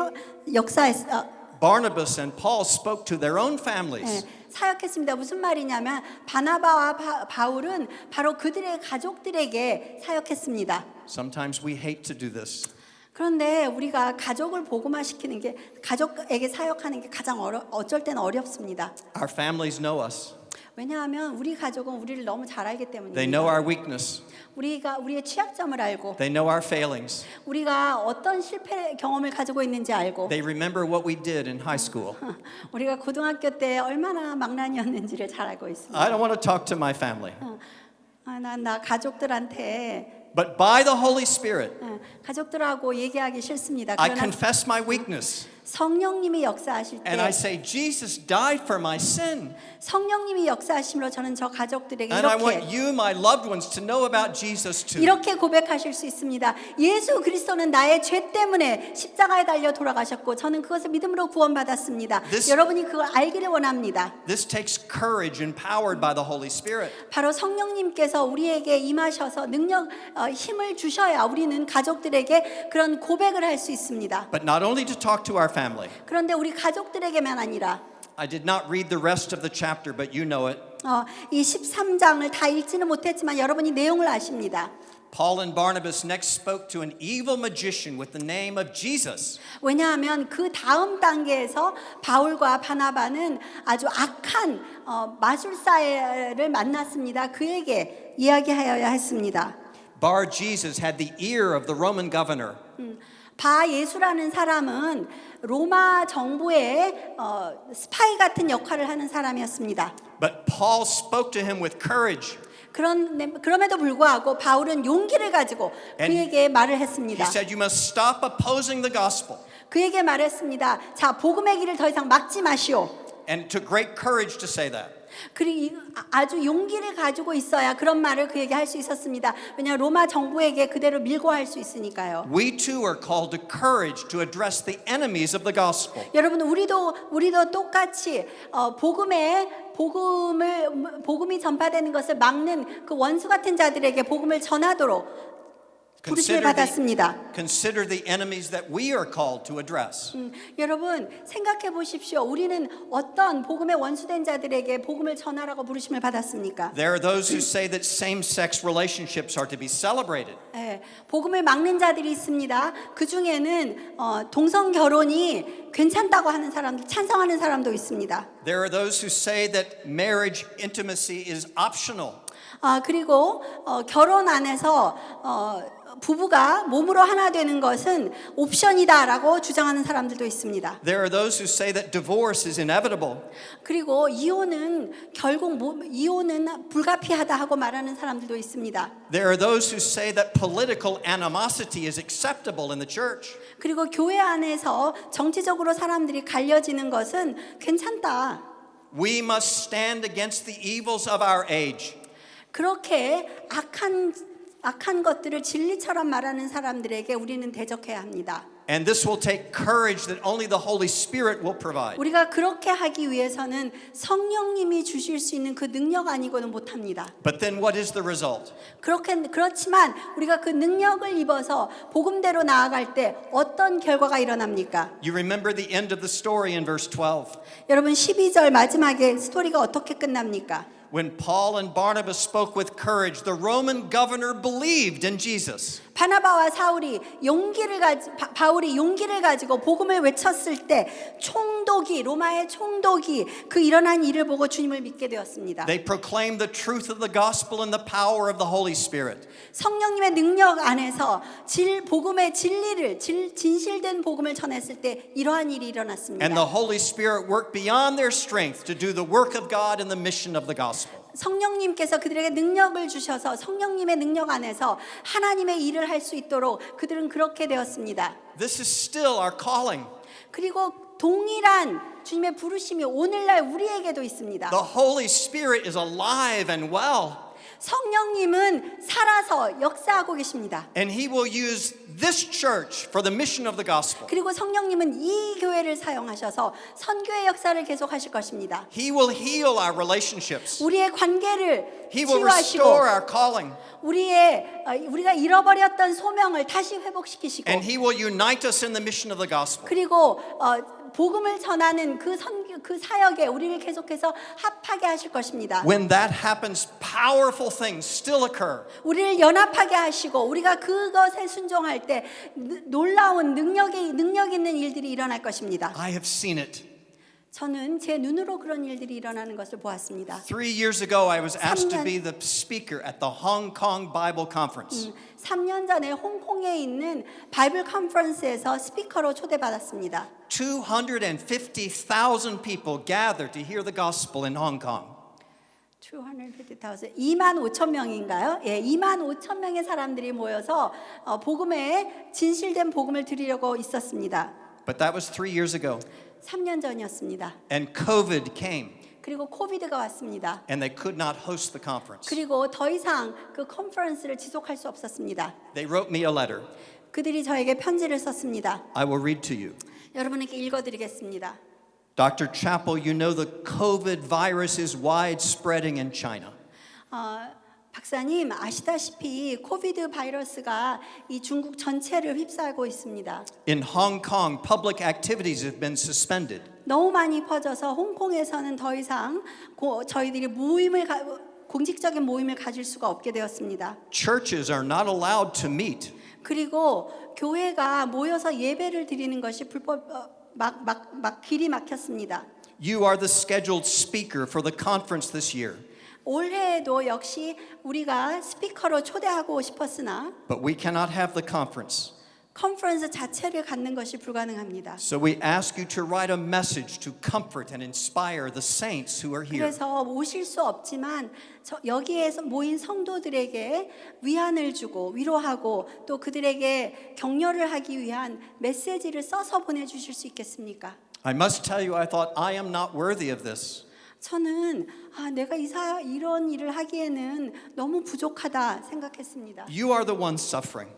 Barnabas and Paul spoke to their own families. 사역했습니다. 무슨 말이냐면 바나바와 바울은 바로 그들의 가족들에게 사역했습니다. Sometimes we hate to do this. 그런데 우리가 가족을 복음화시키는 게 가족에게 사역하는 게 가장 어쩔 때는 어렵습니다. Our families know us. 왜냐하면 우리 가족은 우리를 너무 잘 알기 때문입니다. They know our weakness. 우리가 우리의 취약점을 알고 They know our failings. 우리가 어떤 실패 경험을 가지고 있는지 알고 They remember what we did in high school. 우리가 고등학교 때 얼마나 망난이었는지를 잘 알고 있습니다. I don't want to talk to my family. 나 가족들한테 But by the Holy Spirit, 가족들하고 얘기하기 싫습니다. I 그러나 confess my weakness. 성령님이 역사하실 And I 때 say, Jesus died for my sin. 성령님이 역사하심으로 저는 저 가족들에게 And I want 이렇게 you, my loved ones, to know about Jesus too. 이렇게 고백하실 수 있습니다. 예수 그리스도는 나의 죄 때문에 십자가에 달려 돌아가셨고 저는 그것을 믿음으로 구원받았습니다. 여러분이 그걸 알기를 원합니다. This takes courage empowered by the Holy Spirit. 바로 성령님께서 우리에게 임하셔서 능력, 힘을 주셔야 우리는 가족들에게 그런 고백을 할 수 있습니다. But not only to talk to our family. 그런데 우리 가족들에게만 아니라 I did not read the rest of the chapter, but you know it. 이 13장을 다 읽지는 못했지만 여러분이 내용을 아십니다. Paul and Barnabas next spoke to an evil magician with the name of Jesus. 왜냐하면 그 다음 단계에서 바울과 바나바는 아주 악한 마술사를 만났습니다. 그에게 이야기하여야 했습니다. Bar Jesus had the ear of the Roman governor. 바 예수라는 사람은 로마 정부의 스파이 같은 역할을 하는 사람이었습니다. But Paul spoke to him with courage. 그럼에도 불구하고 바울은 용기를 가지고 그에게 말을 했습니다. He said, you must stop opposing the gospel. 그에게 말했습니다. 자, 복음의 길을 더 이상 막지 마시오. And it took great courage to say that. 그리고 아주 용기를 가지고 있어야 그런 말을 그에게 할 수 있었습니다. 왜냐하면 로마 정부에게 그대로 밀고 할 수 있으니까요. We too are called to courage to address the enemies of the gospel. 여러분 우리도 똑같이 복음이 전파되는 것을 막는 그 원수 같은 자들에게 복음을 전하도록 부르심을 받았습니다. Consider the enemies that we are called to address. 여러분 생각해 보십시오. 우리는 어떤 복음의 원수된 자들에게 복음을 전하라고 부르심을 받았습니까? There are those who say that same-sex relationships are to be celebrated. 복음을 막는 자들이 있습니다. 그 중에는 동성 결혼이 괜찮다고 하는 사람들, 찬성하는 사람도 있습니다. There are those who say that marriage intimacy is optional. 그리고 결혼 안에서 부부가 몸으로 하나 되는 것은 옵션이다라고 주장하는 사람들도 있습니다. There are those who say that divorce is inevitable. 그리고 이혼은 불가피하다 하고 말하는 사람들도 있습니다. There are those who say that political animosity is acceptable in the church. 그리고 교회 안에서 정치적으로 사람들이 갈려지는 것은 괜찮다. We must stand against the evils of our age. 그렇게 악한 것들을 진리처럼 말하는 사람들에게 우리는 대적해야 합니다. And this will take courage that only the Holy Spirit will provide. 우리가 그렇게 하기 위해서는 성령님이 주실 수 있는 그 능력 아니고는 못합니다. But then what is the result? 그렇지만 우리가 그 능력을 입어서 복음대로 나아갈 때 어떤 결과가 일어납니까? You remember the end of the story in verse 12. 여러분 12절 마지막에 스토리가 어떻게 끝납니까? When Paul and Barnabas spoke with courage, the Roman governor believed in Jesus. 바나바와 바울이 용기를 가지고 복음을 외쳤을 때 로마의 총독이 그 일어난 일을 보고 주님을 믿게 되었습니다. They proclaimed the truth of the gospel and the power of the Holy Spirit. 성령님의 능력 안에서 복음의 진실된 복음을 전했을 때 이러한 일이 일어났습니다. And the Holy Spirit worked beyond their strength to do the work of God and the mission of the gospel. 성령님께서 그들에게 능력을 주셔서 성령님의 능력 안에서 하나님의 일을 할 수 있도록 그들은 그렇게 되었습니다. This is still our calling. 그리고 동일한 주님의 부르심이 오늘날 우리에게도 있습니다. The Holy Spirit is alive and well. 성령님은 살아서 역사하고 계십니다. And He will use this church for the mission of the gospel. 그리고 성령님은 이 교회를 사용하셔서 선교의 역사를 계속하실 것입니다. He will heal our relationships. 우리의 관계를 He will 치유하시고 restore our calling. 우리가 잃어버렸던 소명을 다시 회복시키시고 And He will unite us in the mission of the gospel. 그리고 복음을 전하는 그 사역에 우리를 계속해서 합하게 하실 것입니다. When that happens, powerful things still occur. 우리를 연합하게 하시고 우리가 그것에 순종할 때 놀라운 능력 있는 일들이 일어날 것입니다. I have seen it. 저는 제 눈으로 그런 일들이 일어나는 것을 보았습니다. 3 years ago, I was asked to be the speaker at the Hong Kong Bible Conference. 3년 전에 홍콩에 있는 바이블 컨퍼런스에서 스피커로 초대받았습니다. 250,000 people gathered to hear the gospel in Hong Kong. 2만 5천 명인가요? 예, 2만 5천 명의 사람들이 모여서 진실된 복음을 드리려고 있었습니다. But that was 3 years ago. 3년 전이었습니다. And COVID came, 그리고 코비드가 왔습니다. and they could not host the conference. 그리고 더 이상 그 컨퍼런스를 지속할 수 없었습니다. They wrote me a letter. 그들이 저에게 편지를 썼습니다. I will read to you. 여러분에게 읽어드리겠습니다. Dr. Chappell, you know the COVID virus is widespreading in China. 박사님 아시다시피 코비드 바이러스가 이 중국 전체를 휩싸고 있습니다. In Hong Kong, public activities have been suspended. 너무 많이 퍼져서 홍콩에서는 더 이상 저희들이 공식적인 모임을 가질 수가 없게 되었습니다. Churches are not allowed to meet. 그리고 교회가 모여서 예배를 드리는 것이 길이 막혔습니다. You are the scheduled speaker for the conference this year. 올해에도 역시 우리가 스피커로 초대하고 싶었으나 But we cannot have the conference. 컨퍼런스 자체를 갖는 것이 불가능합니다. So we ask you to write a message to comfort and inspire the saints who are here. 그래서 오실 수 없지만 여기에서 모인 성도들에게 위안을 주고 위로하고 또 그들에게 격려를 하기 위한 메시지를 써서 보내주실 수 있겠습니까? I must tell you, I thought I am not worthy of this. 저는 내가 이런 일을 하기에는 너무 부족하다 생각했습니다. You are the ones suffering.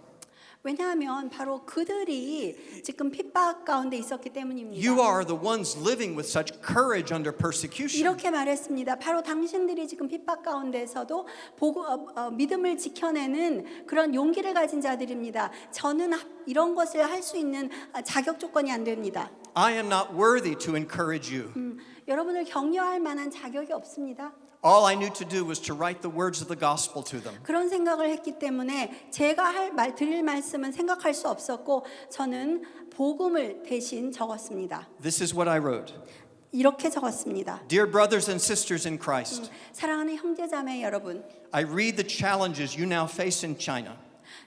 왜냐하면 바로 그들이 지금 핍박 가운데 있었기 때문입니다. You are the ones living with such courage under persecution. 이렇게 말했습니다. 바로 당신들이 지금 핍박 가운데서도 믿음을 지켜내는 그런 용기를 가진 자들입니다. 저는 이런 것을 할 수 있는 자격 조건이 안 됩니다. I am not worthy to encourage you. 여러분을 격려할 만한 자격이 없습니다. All I knew to do was to write the words of the gospel to them. 그런 생각을 했기 때문에 제가 드릴 말씀은 생각할 수 없었고 저는 복음을 대신 적었습니다. This is what I wrote. 이렇게 적었습니다. Dear brothers and sisters in Christ, 사랑하는 형제자매 여러분, I read the challenges you now face in China.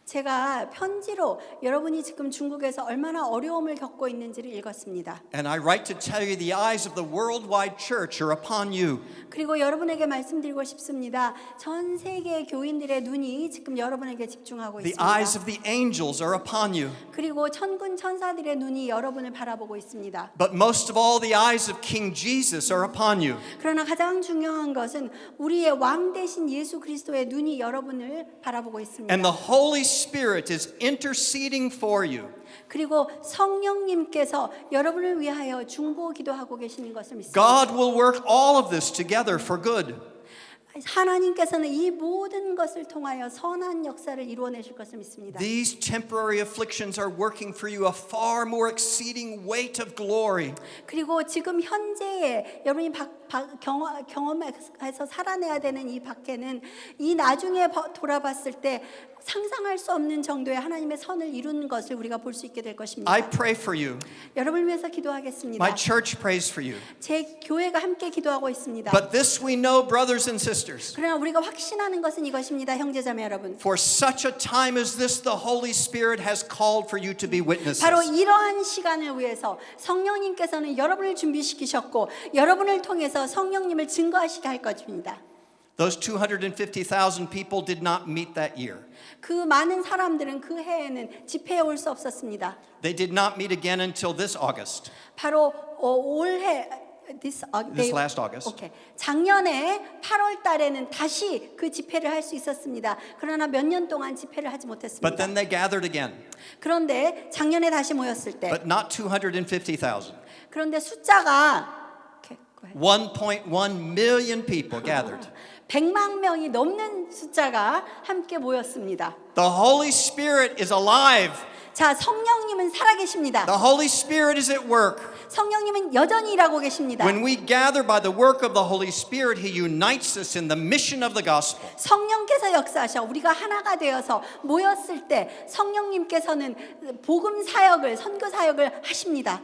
제가 편지로 여러분이 지금 중국에서 얼마나 어려움을 겪고 있는지를 읽었습니다. And I write to tell you the eyes of the worldwide church are upon you. 그리고 여러분에게 말씀드리고 싶습니다. 전 세계 교인들의 눈이 지금 여러분에게 집중하고 The 있습니다. eyes of the angels are upon you. 그리고 천군 천사들의 눈이 여러분을 바라보고 있습니다. But most of all, the eyes of King Jesus are upon you. 그러나 가장 중요한 것은 우리의 왕 대신 예수 그리스도의 눈이 여러분을 바라보고 있습니다. And the Holy Spirit is interceding for you. 그리고 성령님께서 여러분을 위하여 중보 기도하고 계시는 것을 믿습니다. God will work all of this together for good. 하나님께서는 이 모든 것을 통하여 선한 역사를 이루어내실 것을 믿습니다. These temporary afflictions are working for you a far more exceeding weight of glory. 그리고 지금 현재에 여러분이 경험해서 살아내야 되는 이 박해는 이 나중에 돌아봤을 때 상상할 수 없는 정도의 하나님의 선을 이루는 것을 우리가 볼 수 있게 될 것입니다. I pray for you. 여러분을 위해서 기도하겠습니다. My church prays for you. 제 교회가 함께 기도하고 있습니다. But this we know, brothers and sisters. 그러나 우리가 확신하는 것은 이것입니다, 형제자매 여러분. For such a time as this, the Holy Spirit has called for you to be witnesses. 바로 이러한 시간을 위해서 성령님께서는 여러분을 준비시키셨고 여러분을 통해서 성령님을 증거하시게 할 것입니다. Those 250,000 people did not meet that year. 그 많은 사람들은 그 해에는 집회에 올 수 없었습니다. They did not meet again until this August. 바로 올해 this last August. 오케이. 작년에 8월 달에는 다시 그 집회를 할 수 있었습니다. 그러나 몇 년 동안 집회를 하지 못했습니다. But then they gathered again. 그런데 작년에 다시 모였을 때 But not 250,000. 그런데 숫자가 오케이, go ahead. 1.1 million people gathered. 100만 명이 넘는 숫자가 함께 모였습니다. The Holy Spirit is alive. 자, 성령님은 살아계십니다. The Holy Spirit is at work. 성령님은 여전히 일하고 계십니다. When we gather by the work of the Holy Spirit, He unites us in the mission of the gospel. 성령께서 역사하셔 우리가 하나가 되어서 모였을 때 성령님께서는 복음 사역을 선교 사역을 하십니다.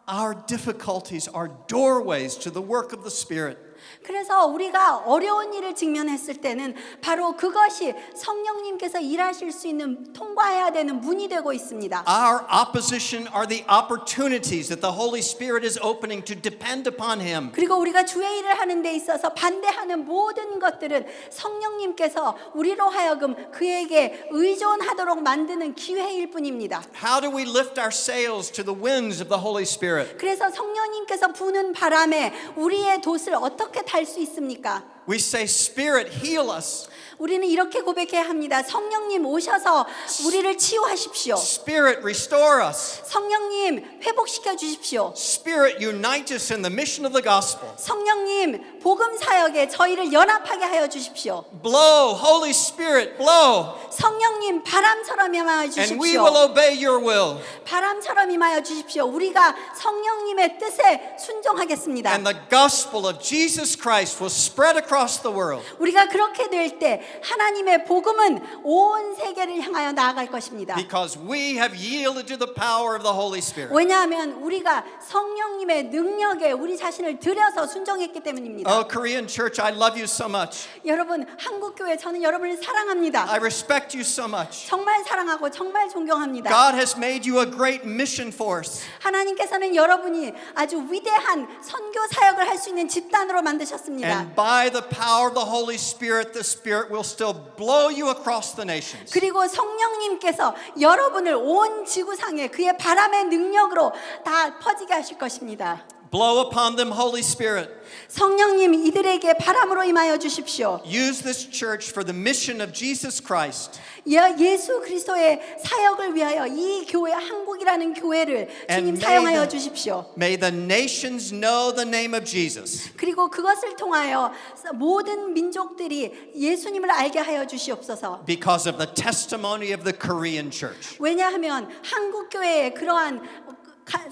Our difficulties are doorways to the work of the Spirit. 그래서 우리가 어려운 일을 직면했을 때는 바로 그것이 성령님께서 일하실 수 있는 통과해야 되는 문이 되고 있습니다. Our opposition are the opportunities that the Holy Spirit is opening to depend upon Him. 그리고 우리가 주의 일을 하는 데 있어서 반대하는 모든 것들은 성령님께서 우리로 하여금 그에게 의존하도록 만드는 기회일 뿐입니다. How do we lift our sails to the winds of the Holy Spirit? 그래서 성령님께서 부는 바람에 우리의 돛을 어떻게 탈 수 있습니까? We say, Spirit, heal us. 우리는 이렇게 고백해야 합니다. 성령님 오셔서 우리를 치유하십시오. Spirit, restore us. 성령님 회복시켜 주십시오. Spirit, unite us in the mission of the gospel. 성령님 복음 사역에 저희를 연합하게 하여 주십시오. Blow, Holy Spirit, blow. 성령님 바람처럼 임하여 And we 주십시오. will obey your will. 바람처럼 임하여 주십시오. 우리가 성령님의 뜻에 순종하겠습니다. And the gospel of Jesus Christ will spread across the world. 우리가 그렇게 될 때 하나님의 복음은 온 세계를 향하여 나아갈 것입니다. Because we have yielded to the power of the Holy Spirit. 왜냐하면 우리가 성령님의 능력에 우리 자신을 들여서 순종했기 때문입니다. Oh, Korean church, I love you so much. 여러분, 한국 교회 저는 여러분을 사랑합니다. I respect you so much. 정말 사랑하고 정말 존경합니다. God has made you a great mission force. 하나님께서는 여러분이 아주 위대한 선교 사역을 할 수 있는 집단으로 만드셨습니다. And by the power of the Holy Spirit, the Spirit will still blow you across the nations. 그리고 성령님께서 여러분을 온 지구상에 그의 바람의 능력으로 다 퍼지게 하실 것입니다. Blow upon them, Holy Spirit. 성령님 이들에게 바람으로 임하여 주십시오. Use this church for the mission of Jesus Christ. 예수 그리스도의 사역을 위하여 이 교회 한국이라는 교회를 주님 사용하여 주십시오. May the nations know the name of Jesus. 그리고 그것을 통하여 모든 민족들이 예수님을 알게 하여 주시옵소서. Because of the testimony of the Korean church. 왜냐하면 한국 교회의 그러한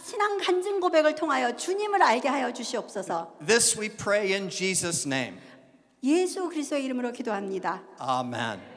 신앙 간증 고백을 통하여 주님을 알게 하여 주시옵소서. This we pray in Jesus' name. 예수 그리스도의 이름으로 기도합니다. Amen.